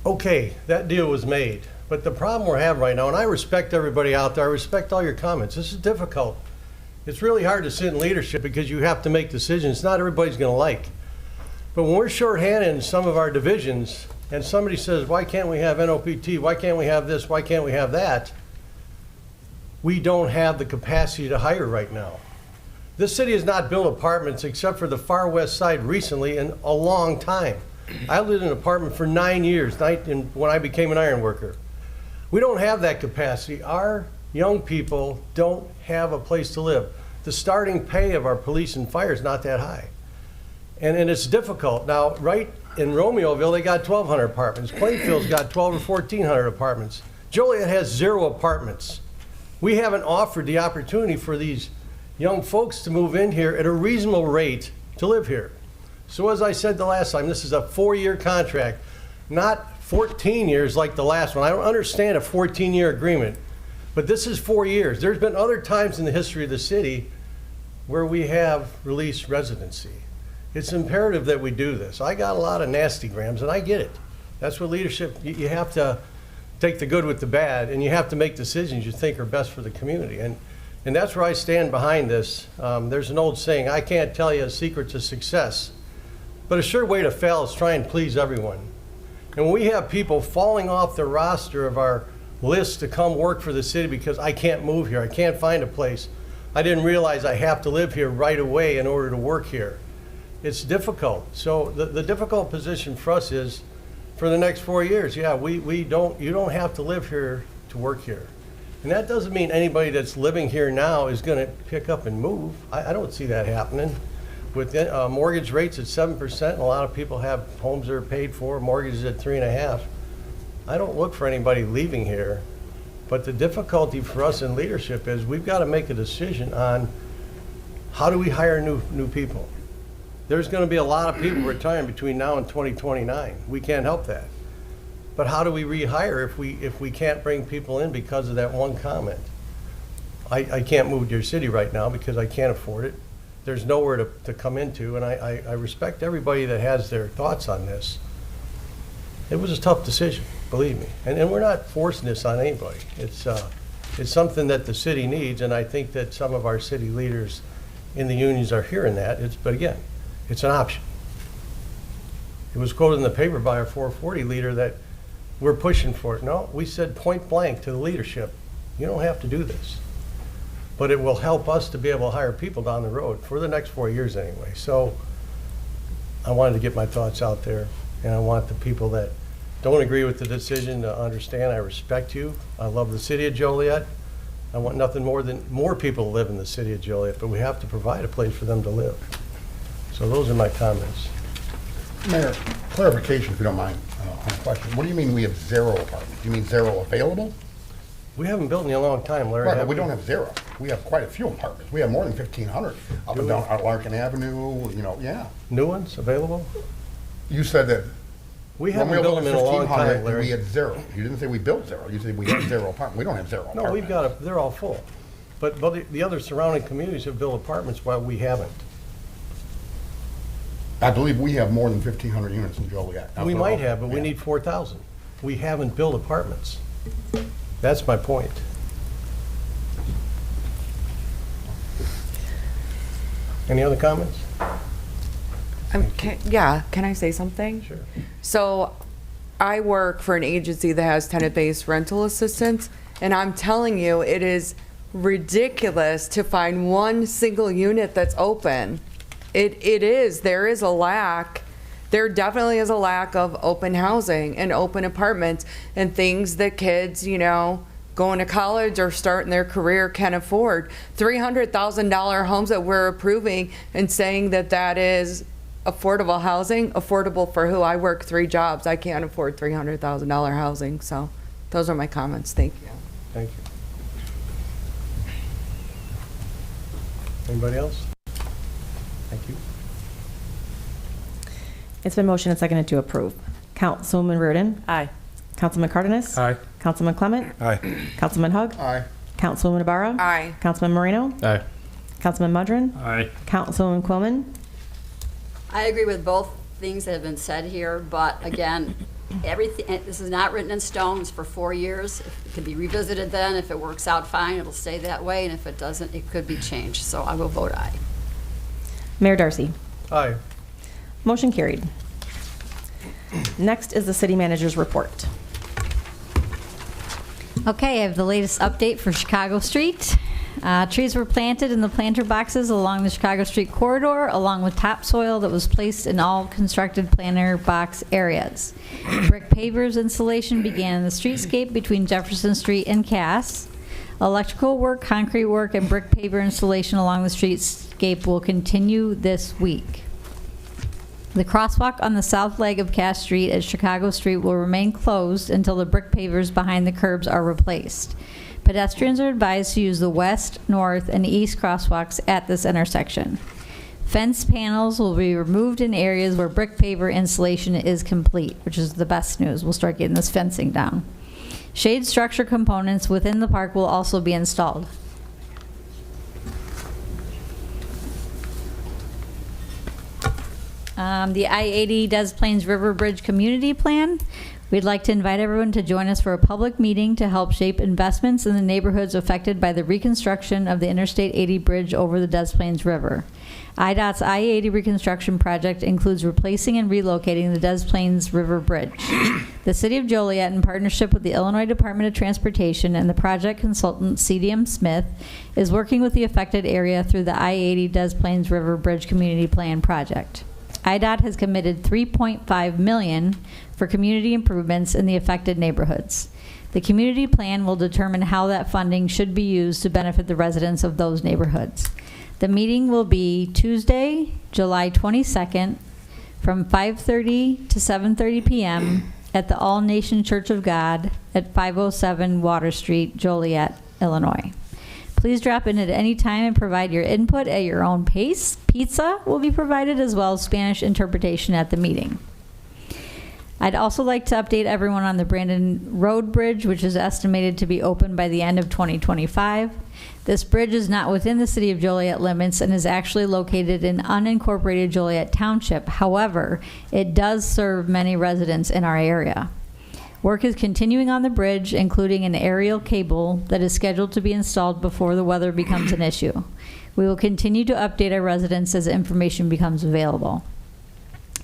Okay, that deal was made. But the problem we're having right now, and I respect everybody out there, I respect all your comments. This is difficult. It's really hard to sit in leadership because you have to make decisions not everybody's going to like. But when we're shorthanded in some of our divisions and somebody says, why can't we have NOPT? Why can't we have this? Why can't we have that? We don't have the capacity to hire right now. This city has not built apartments except for the far west side recently in a long time. I lived in an apartment for 9 years when I became an iron worker. We don't have that capacity. Our young people don't have a place to live. The starting pay of our police and fire is not that high. And it's difficult. Now, right in Romeoville, they got 1,200 apartments. Plainfield's got 1,200 or 1,400 apartments. Joliet has 0 apartments. We haven't offered the opportunity for these young folks to move in here at a reasonable rate to live here. So as I said the last time, this is a 4-year contract, not 14 years like the last one. I don't understand a 14-year agreement, but this is 4 years. There's been other times in the history of the city where we have released residency. It's imperative that we do this. I got a lot of nasty grams, and I get it. That's what leadership, you have to take the good with the bad, and you have to make decisions you think are best for the community. And that's where I stand behind this. There's an old saying, I can't tell you a secret to success, but a sure way to fail is try and please everyone. And when we have people falling off the roster of our list to come work for the city because I can't move here, I can't find a place, I didn't realize I have to live here right away in order to work here. It's difficult. So the difficult position for us is for the next 4 years. Yeah, you don't have to live here to work here. And that doesn't mean anybody that's living here now is going to pick up and move. I don't see that happening. With mortgage rates at 7%, and a lot of people have homes that are paid for, mortgages at 3.5%. I don't look for anybody leaving here. But the difficulty for us in leadership is we've got to make a decision on how do we hire new people. There's going to be a lot of people retiring between now and 2029. We can't help that. But how do we rehire if we can't bring people in because of that one comment? I can't move to your city right now because I can't afford it. There's nowhere to come into, and I respect everybody that has their thoughts on this. It was a tough decision, believe me. And we're not forcing this on anybody. It's something that the city needs, and I think that some of our city leaders in the unions are hearing that. But again, it's an option. It was quoted in the paper by our 440 leader that we're pushing for it. No, we said point blank to the leadership, you don't have to do this. But it will help us to be able to hire people down the road for the next 4 years anyway. So I wanted to get my thoughts out there, and I want the people that don't agree with the decision to understand I respect you. I love the city of Joliet. I want nothing more than more people to live in the city of Joliet, but we have to provide a place for them to live. So those are my comments. Mayor, clarification, if you don't mind, on a question. What do you mean we have 0 apartments? You mean 0 available? We haven't built in a long time, Larry. Right, but we don't have 0. We have quite a few apartments. We have more than 1,500 up and down Larkin Avenue, yeah. New ones available? You said that we haven't built them in a long time, Larry. We had 0. You didn't say we built 0. You said we had 0 apartments. We don't have 0 apartments. No, we've got they're all full. But the other surrounding communities have built apartments while we haven't. I believe we have more than 1,500 units in Joliet. We might have, but we need 4,000. We haven't built apartments. That's my point. Any other comments? Can I say something? Sure. So I work for an agency that has tenant-based rental assistance, and I'm telling you, it is ridiculous to find one single unit that's open. It is. There is a lack. There definitely is a lack of open housing and open apartments and things that kids, going to college or starting their career can afford. $300,000 homes that we're approving and saying that is affordable housing. Affordable for who? I work 3 jobs. I can't afford $300,000 housing. So those are my comments. Thank you. Thank you. Anybody else? Thank you. It's been motioned and seconded to approve. Councilwoman Reardon. Aye. Councilman Cardenas. Aye. Councilman Clement. Aye. Councilman Hug. Aye. Councilwoman Ibarra. Aye. Councilman Moreno. Aye. Councilman Mudron. Aye. Councilwoman Quillman. I agree with both things that have been said here, but again, everything, this is not written in stone. It's for 4 years. It can be revisited then. If it works out fine, it'll stay that way, and if it doesn't, it could be changed. So I will vote aye. Mayor Darcy. Aye. Motion carried. Next is the city manager's report. Okay, I have the latest update for Chicago Street. Trees were planted in the planter boxes along the Chicago Street corridor, along with topsoil that was placed in all constructed planter box areas. Brick pavers installation began in the streetscape between Jefferson Street and Cass. Electrical work, concrete work, and brick paver installation along the streetscape will continue this week. The crosswalk on the south leg of Cass Street at Chicago Street will remain closed until the brick pavers behind the curbs are replaced. Pedestrians are advised to use the west, north, and east crosswalks at this intersection. Fence panels will be removed in areas where brick paver installation is complete, which is the best news. We'll start getting this fencing down. Shade structure components within the park will also be installed. The I-80 Des Plaines River Bridge Community Plan. We'd like to invite everyone to join us for a public meeting to help shape investments in the neighborhoods affected by the reconstruction of the Interstate 80 bridge over the Des Plaines River. IDOT's I-80 reconstruction project includes replacing and relocating the Des Plaines River Bridge. The City of Joliet, in partnership with the Illinois Department of Transportation and the project consultant CDM Smith, is working with the affected area through the I-80 Des Plaines River Bridge Community Plan project. IDOT has committed $3.5 million for community improvements in the affected neighborhoods. The community plan will determine how that funding should be used to benefit the residents of those neighborhoods. The meeting will be Tuesday, July 22nd, from 5:30 to 7:30 p.m. at the All Nation Church of God at 507 Water Street, Joliet, Illinois. Please drop in at any time and provide your input at your own pace. Pizza will be provided, as well as Spanish interpretation at the meeting. I'd also like to update everyone on the Brandon Road Bridge, which is estimated to be open by the end of 2025. This bridge is not within the City of Joliet limits and is actually located in unincorporated Joliet Township. However, it does serve many residents in our area. Work is continuing on the bridge, including an aerial cable that is scheduled to be installed before the weather becomes an issue. We will continue to update our residents as information becomes available.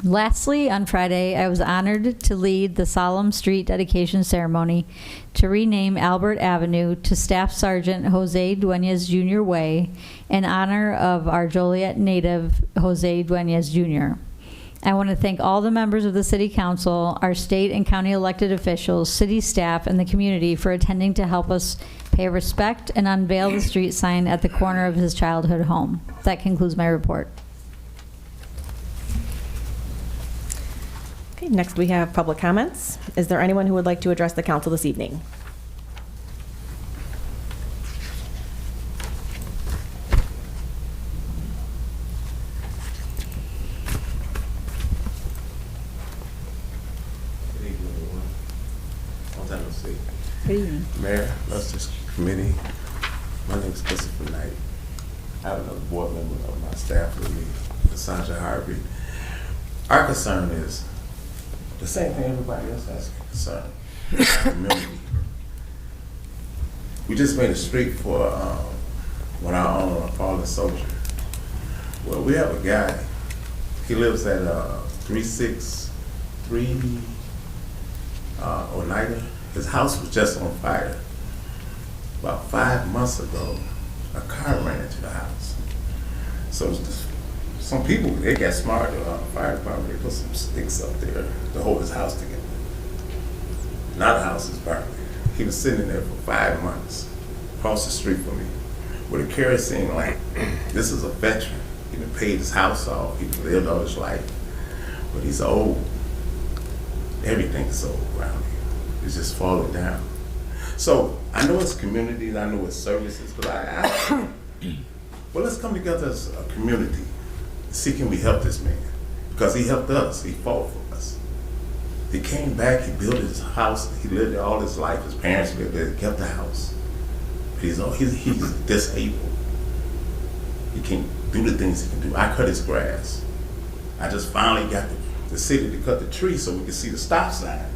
Lastly, on Friday, I was honored to lead the solemn street dedication ceremony to rename Albert Avenue to Staff Sergeant Jose Duenas Jr. Way in honor of our Joliet native Jose Duenas Jr. I want to thank all the members of the City Council, our state and county elected officials, city staff, and the community for attending to help us pay respect and unveil the street sign at the corner of his childhood home. That concludes my report. Okay, next we have public comments. Is there anyone who would like to address the council this evening? Good evening. Mayor, Lester's Committee, my name is Christopher Knight. I have another board member of my staff with me, Sasha Harvey. Our concern is the same thing everybody else has concern, our community. We just made a street for one of our own, a fallen soldier. Well, we have a guy, he lives at 363 Oneida. His house was just on fire. About 5 months ago, a car ran into the house. So some people, they got smart, fire department, they put some sticks up there to hold his house together. Now the house is burning. He was sitting there for 5 months, across the street from me, with a kerosene lamp. This is a veteran. He done paid his house off, he lived all his life, but he's old. Everything is old around here. It's just falling down. So I know it's communities, I know it's services, but well, let's come together as a community. See, can we help this man? Because he helped us, he fought for us. He came back, he built his house, he lived there all his life, his parents lived there, he kept the house. But he's disabled. He can't do the things he can do. I cut his grass. I just finally got the city to cut the tree so we can see the stop sign.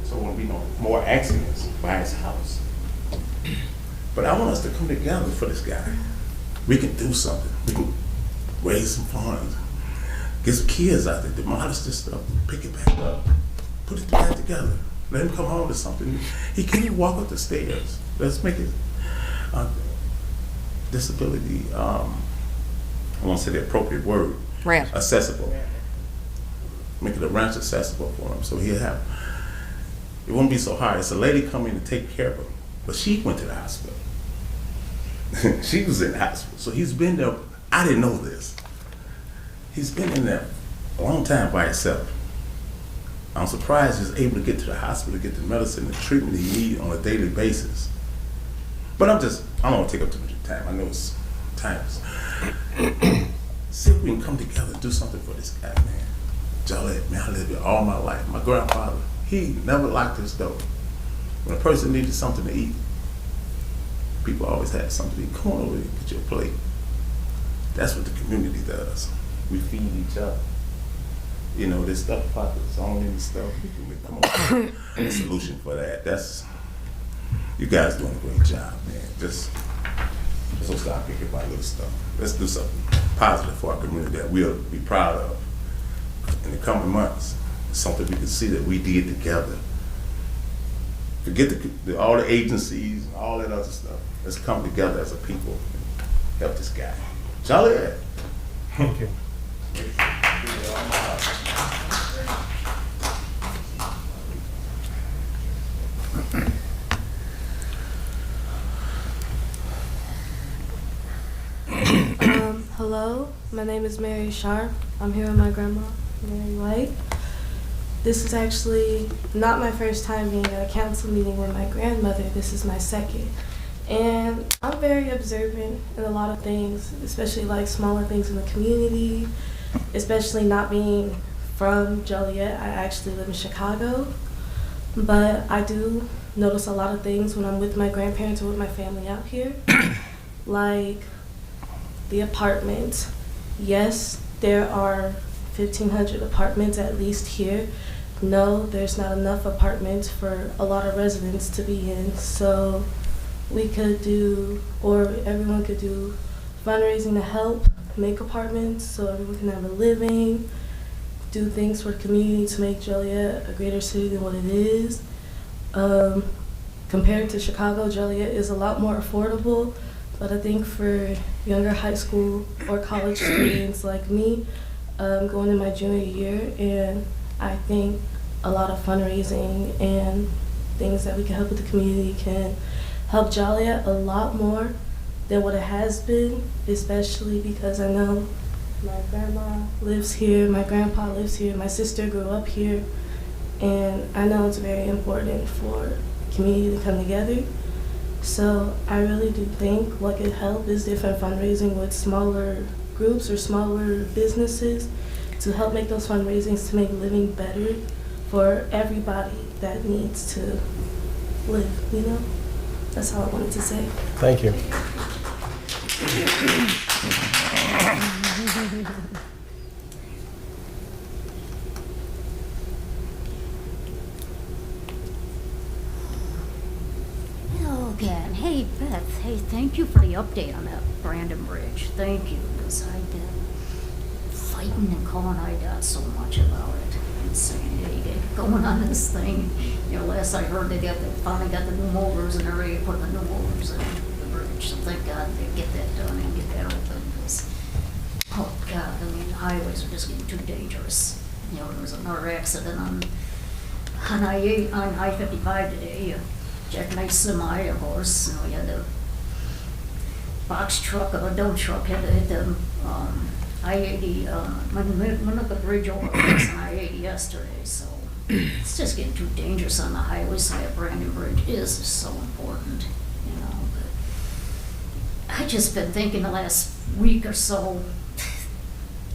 So there won't be no more accidents by his house. But I want us to come together for this guy. We can do something. We can raise some funds, get some kids out there, demolish this stuff, pick it back up, put it back together, let him come home to something. He can't even walk up the stairs. Let's make it disability, I won't say the appropriate word, ramp, accessible. Make it a ramp accessible for him so he'll have, it won't be so hard. It's a lady coming to take care of him, but she went to the hospital. She was in the hospital, so he's been there. I didn't know this. He's been in there a long time by himself. I'm surprised he's able to get to the hospital, get the medicine, the treatment he needs on a daily basis. But I don't want to take up too much time. I know it's times. See if we can come together and do something for this guy, man. Joliet, man, I lived here all my life. My grandfather, he never locked his door. When a person needed something to eat, people always had something to eat. Come on over here, get your plate. That's what the community does. We feed each other. You know, this stuff pockets on and stuff. We can come up with a solution for that. You guys doing a great job, man. Just don't stop thinking about little stuff. Let's do something positive for our community that we'll be proud of in the coming months. Something we can see that we did together. Forget all the agencies and all that other stuff. Let's come together as a people and help this guy. Joliet. Thank you. Hello, my name is Mary Sharp. I'm here with my grandma, Mary White. This is actually not my first time being at a council meeting with my grandmother. This is my second. And I'm very observant in a lot of things, especially like smaller things in the community, especially not being from Joliet. I actually live in Chicago. But I do notice a lot of things when I'm with my grandparents or with my family out here. Like the apartments. Yes, there are 1,500 apartments at least here. No, there's not enough apartments for a lot of residents to be in. So we could do, or everyone could do, fundraising to help make apartments so everyone can have a living, do things for the community to make Joliet a greater city than what it is. Compared to Chicago, Joliet is a lot more affordable. But I think for younger high school or college students like me, going in my junior year, and I think a lot of fundraising and things that we can help with the community can help Joliet a lot more than what it has been, especially because I know my grandma lives here, my grandpa lives here, my sister grew up here, and I know it's very important for community to come together. So I really do think what could help is different fundraising with smaller groups or smaller businesses to help make those fundraisings to make living better for everybody that needs to live, you know? That's all I wanted to say. Thank you. Again. Hey, Beth. Hey, thank you for the update on that Brandon Bridge. Thank you, because I've been fighting and calling IDOT so much about it and saying, hey, get going on this thing. You know, last I heard, they finally got the new motors and they're ready to put the new motors in the bridge. So thank God they get that done and get that open. Because, oh God, I mean, the highways are just getting too dangerous. You know, there was another accident on I-55 today. Jackknife semi, of course, you know, we had the box truck or a dump truck had to hit the I-80, Minooka Bridge over on I-80 yesterday, so it's just getting too dangerous on the highway side of Brandon Bridge. Is so important, you know, but I just been thinking the last week or so,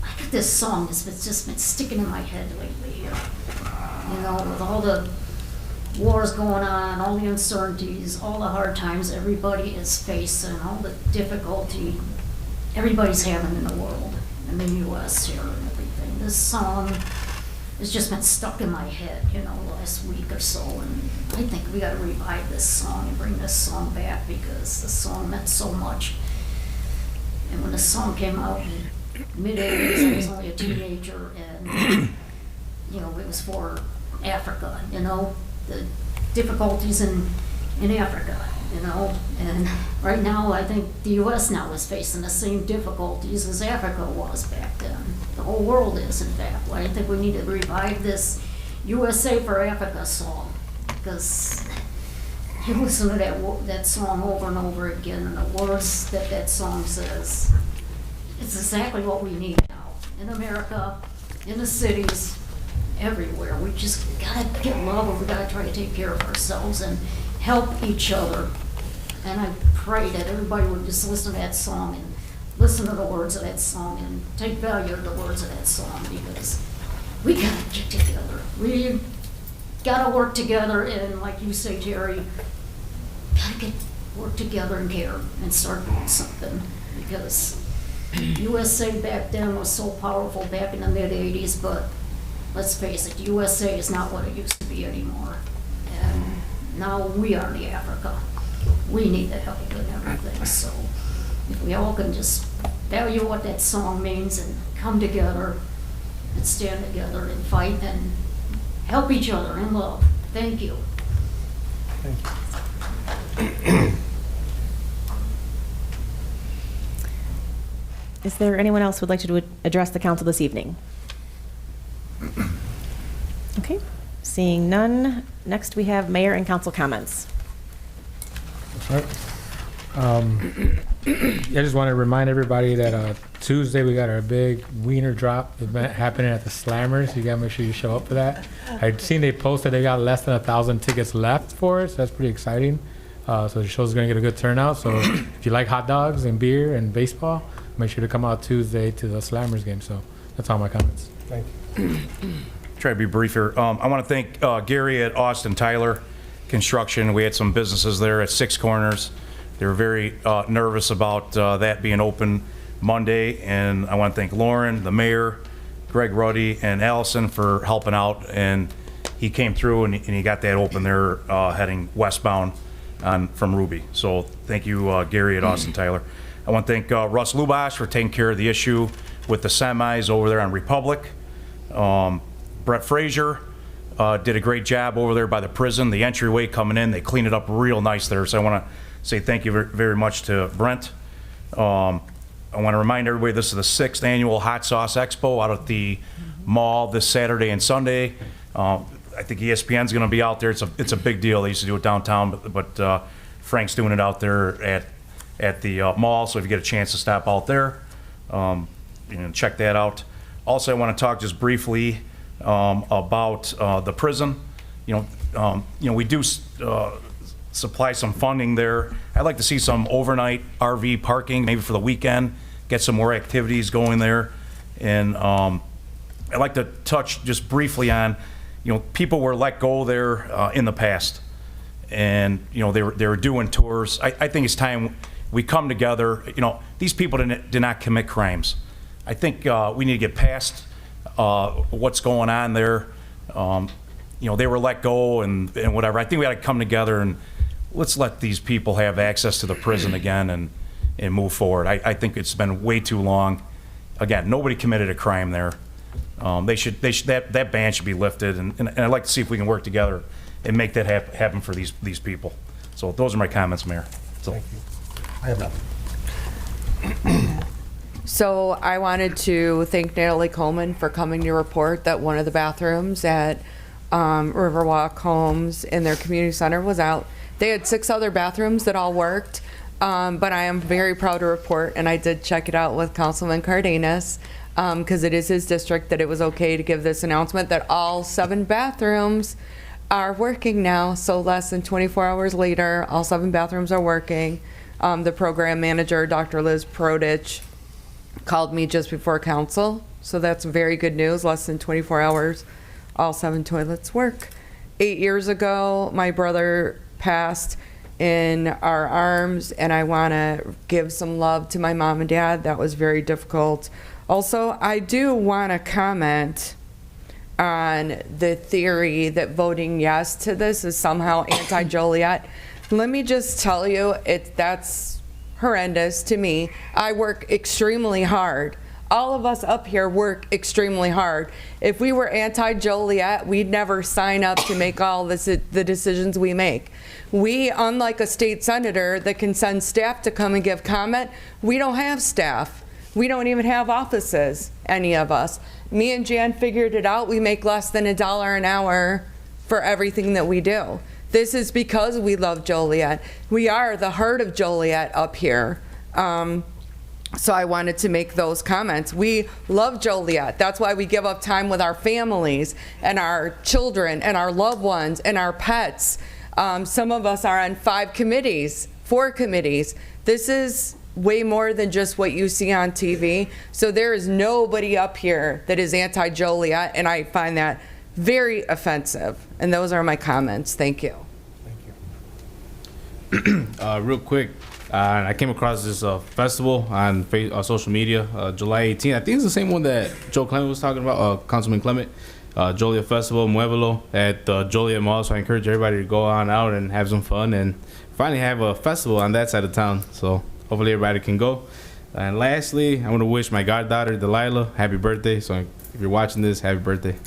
I got this song that's just been sticking in my head lately, you know, with all the wars going on, all the uncertainties, all the hard times everybody is facing, all the difficulty everybody's having in the world, in the U.S. here and everything. This song has just been stuck in my head, you know, last week or so, and I think we got to revive this song and bring this song back because the song meant so much. And when the song came out in mid-80s, I was only a teenager, and, you know, it was for Africa, you know, the difficulties in Africa, you know, and right now I think the U.S. now is facing the same difficulties as Africa was back then. The whole world is, in fact. Well, I think we need to revive this USA for Africa song, because you listen to that song over and over again, and the words that song says, it's exactly what we need now in America, in the cities, everywhere. We just gotta get love, and we gotta try to take care of ourselves and help each other. And I pray that everybody would just listen to that song and listen to the words of that song and take value of the words of that song, because we gotta get together. We gotta work together, and like you say, Terry, gotta work together and care and start doing something, because USA back then was so powerful back in the mid-80s, but let's face it, USA is not what it used to be anymore. And now we are the Africa. We need the help and everything. So if we all can just value what that song means and come together and stand together and fight and help each other in love. Thank you. Thank you. Is there anyone else who would like to address the council this evening? Okay, seeing none. Next, we have mayor and council comments. I just want to remind everybody that Tuesday we got our big wiener drop event happening at the Slammers. You got to make sure you show up for that. I'd seen they posted they got less than 1,000 tickets left for it, so that's pretty exciting. So the show's going to get a good turnout. So if you like hot dogs and beer and baseball, make sure to come out Tuesday to the Slammers game. So that's all my comments. Thank you. Try to be brief here. I want to thank Gary at Austin Tyler Construction. We had some businesses there at Six Corners. They were very nervous about that being open Monday, and I want to thank Lauren, the mayor, Greg Ruddy, and Allison for helping out, and he came through and he got that open there heading westbound from Ruby. So thank you, Gary at Austin Tyler. I want to thank Russ Lubash for taking care of the issue with the semis over there on Republic. Brett Frazier did a great job over there by the prison. The entryway coming in, they cleaned it up real nice there. So I want to say thank you very much to Brent. I want to remind everybody this is the 6th annual Hot Sauce Expo out at the mall this Saturday and Sunday. I think ESPN's going to be out there. It's a big deal. They used to do it downtown, but Frank's doing it out there at the mall. So if you get a chance to stop out there, check that out. Also, I want to talk just briefly about the prison. We do supply some funding there. I'd like to see some overnight RV parking, maybe for the weekend, get some more activities going there. And I'd like to touch just briefly on, people were let go there in the past. And, they were doing tours. I think it's time we come together. These people did not commit crimes. I think we need to get past what's going on there. They were let go and whatever. I think we got to come together and let's let these people have access to the prison again and move forward. I think it's been way too long. Again, nobody committed a crime there. That ban should be lifted, and I'd like to see if we can work together and make that happen for these people. So those are my comments, Mayor. So, Thank you. I have nothing. So I wanted to thank Natalie Coleman for coming to report that one of the bathrooms at Riverwalk Homes in their community center was out. They had 6 other bathrooms that all worked, but I am very proud to report, and I did check it out with Councilman Cardenas, because it is his district, that it was okay to give this announcement that all 7 bathrooms are working now. So less than 24 hours later, all 7 bathrooms are working. The program manager, Dr. Liz Prodich, called me just before council, so that's very good news. Less than 24 hours, all 7 toilets work. 8 years ago, my brother passed in our arms, and I want to give some love to my mom and dad. That was very difficult. Also, I do want to comment on the theory that voting yes to this is somehow anti-Joliet. Let me just tell you, that's horrendous to me. I work extremely hard. All of us up here work extremely hard. If we were anti-Joliet, we'd never sign up to make all the decisions we make. We, unlike a state senator that can send staff to come and give comment, we don't have staff. We don't even have offices, any of us. Me and Jan figured it out. We make less than $1 an hour for everything that we do. This is because we love Joliet. We are the heart of Joliet up here. So I wanted to make those comments. We love Joliet. That's why we give up time with our families and our children and our loved ones and our pets. Some of us are on 4 committees. This is way more than just what you see on TV. So there is nobody up here that is anti-Joliet, and I find that very offensive. And those are my comments. Thank you. Real quick, I came across this festival on social media, July 18th. I think it's the same one that Joe Clement was talking about, Councilman Clement. Joliet Festival, Muevelo, at the Joliet Mall. So I encourage everybody to go on out and have some fun and finally have a festival on that side of town. So hopefully everybody can go. And lastly, I want to wish my goddaughter, Delilah, happy birthday. So if you're watching this, happy birthday.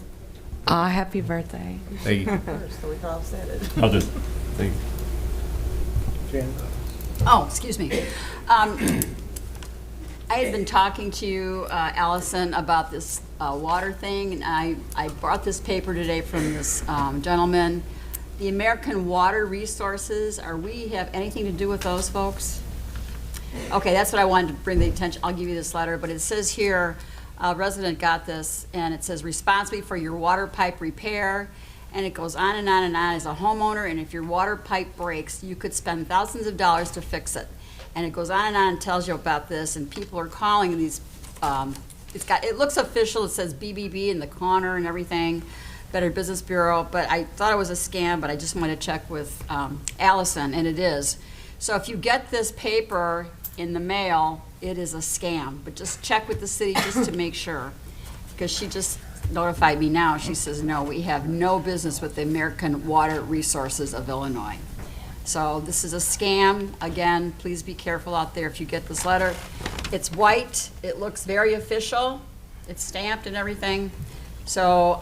Happy birthday. Thank you. So we can all say it. I'll just, thank you. Oh, excuse me. I had been talking to you, Allison, about this water thing, and I brought this paper today from this gentleman. The American Water Resources, we have anything to do with those folks? Okay, that's what I wanted to bring the attention. I'll give you this letter, but it says here, a resident got this, and it says responsibility for your water pipe repair, and it goes on and on and on. As a homeowner, and if your water pipe breaks, you could spend thousands of dollars to fix it. And it goes on and tells you about this, and people are calling these, it looks official, it says BBB in the corner and everything, Better Business Bureau, but I thought it was a scam, but I just wanted to check with Allison, and it is. So if you get this paper in the mail, it is a scam, but just check with the city just to make sure, because she just notified me now. She says, no, we have no business with the American Water Resources of Illinois. So this is a scam. Again, please be careful out there if you get this letter. It's white, it looks very official, it's stamped and everything. So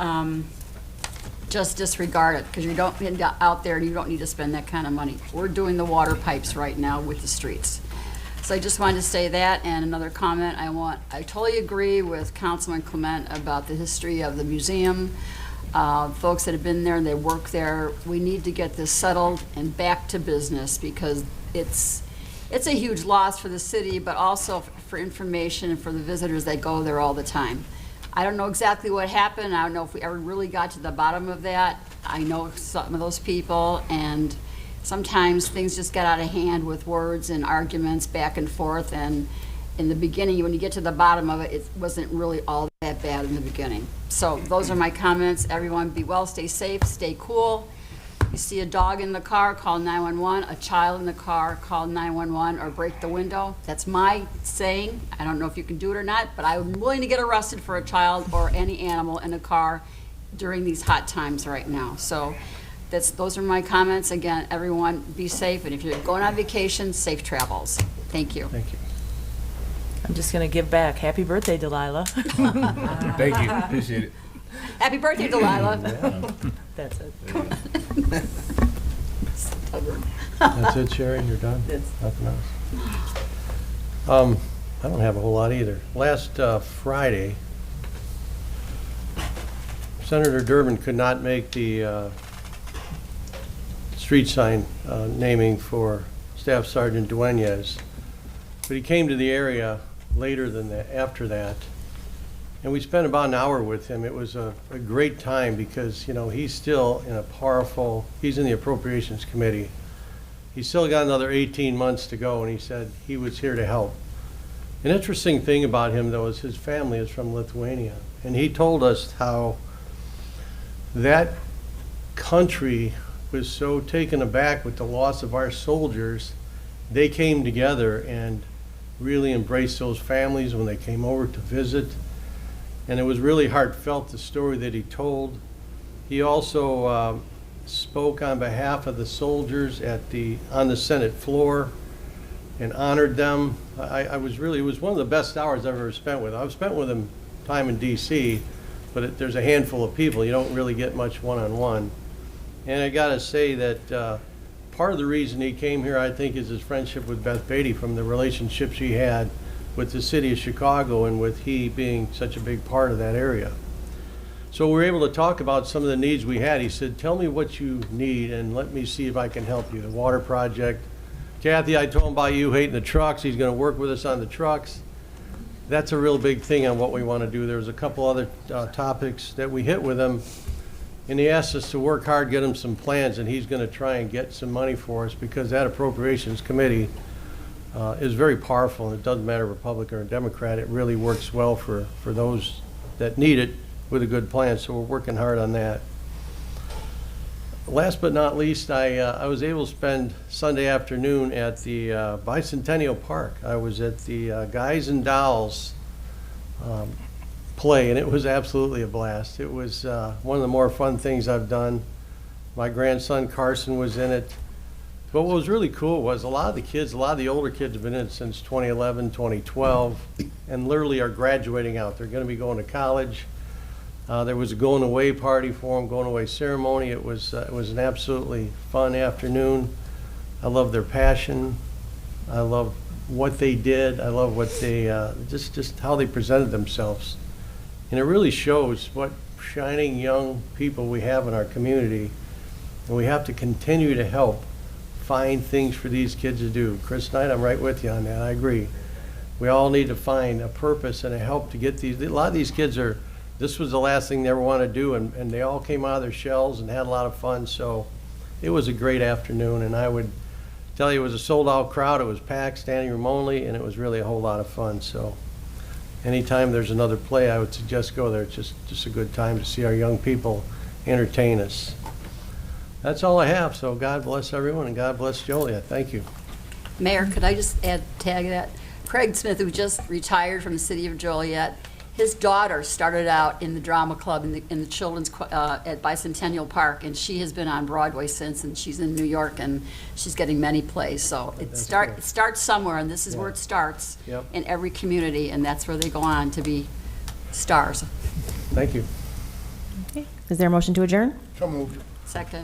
just disregard it, because you don't get out there and you don't need to spend that kind of money. We're doing the water pipes right now with the streets. So I just wanted to say that, and another comment I totally agree with Councilman Clement about the history of the museum. Folks that have been there and they work there, we need to get this settled and back to business, because it's a huge loss for the city, but also for information and for the visitors that go there all the time. I don't know exactly what happened. I don't know if we ever really got to the bottom of that. I know some of those people, and sometimes things just get out of hand with words and arguments back and forth, and in the beginning, when you get to the bottom of it, it wasn't really all that bad in the beginning. So those are my comments. Everyone be well, stay safe, stay cool. You see a dog in the car, call 911. A child in the car, call 911 or break the window. That's my saying. I don't know if you can do it or not, but I'm willing to get arrested for a child or any animal in a car during these hot times right now. So those are my comments. Again, everyone be safe, and if you're going on vacation, safe travels. Thank you. Thank you. I'm just going to give back. Happy birthday, Delilah. Thank you. Appreciate it. Happy birthday, Delilah. That's it. That's it, Sherry? You're done? Nothing else? I don't have a whole lot either. Last Friday, Senator Durbin could not make the street sign naming for Staff Sergeant Dueñez, but he came to the area later than that, after that, and we spent about an hour with him. It was a great time, because, you know, he's still in he's in the Appropriations Committee. He's still got another 18 months to go, and he said he was here to help. An interesting thing about him, though, is his family is from Lithuania, and he told us how that country was so taken aback with the loss of our soldiers. They came together and really embraced those families when they came over to visit. And it was really heartfelt, the story that he told. He also spoke on behalf of the soldiers on the Senate floor and honored them. It was one of the best hours I've ever spent with him. I've spent with him time in DC, but there's a handful of people. You don't really get much one-on-one. And I gotta say that part of the reason he came here, I think, is his friendship with Beth Beatty, from the relationship she had with the city of Chicago, and with he being such a big part of that area. So we were able to talk about some of the needs we had. He said, tell me what you need and let me see if I can help you. The water project. Kathy, I told him about you hating the trucks. He's gonna work with us on the trucks. That's a real big thing on what we wanna do. There was a couple other topics that we hit with him, and he asked us to work hard, get him some plans, and he's gonna try and get some money for us, because that Appropriations Committee is very powerful, and it doesn't matter Republican or Democrat. It really works well for those that need it with a good plan, so we're working hard on that. Last but not least, I was able to spend Sunday afternoon at the Bicentennial Park. I was at the Guys and Dolls play, and it was absolutely a blast. It was one of the more fun things I've done. My grandson Carson was in it. But what was really cool was a lot of the older kids have been in it since 2011, 2012, and literally are graduating out. They're going to be going to college. There was a going away party for them, going away ceremony. It was an absolutely fun afternoon. I love their passion. I love what they did. I love what they, just how they presented themselves. And it really shows what shining young people we have in our community. And we have to continue to help find things for these kids to do. Chris Knight, I'm right with you on that. I agree. We all need to find a purpose and a help to get these. A lot of these kids are, this was the last thing they ever want to do, and they all came out of their shells and had a lot of fun. So it was a great afternoon, and I would tell you it was a sold-out crowd. It was packed, standing room only, and it was really a whole lot of fun. So anytime there's another play, I would suggest go there. It's just a good time to see our young people entertain us. That's all I have, so God bless everyone, and God bless Joliet. Thank you. Mayor, could I just tag that? Craig Smith, who just retired from the city of Joliet, his daughter started out in the drama club in the children's at Bicentennial Park, and she has been on Broadway since, and she's in New York, and she's getting many plays. So it starts somewhere, and this is where it starts in every community, and that's where they go on to be stars. Thank you. Okay. Is there a motion to adjourn? So moved. Second.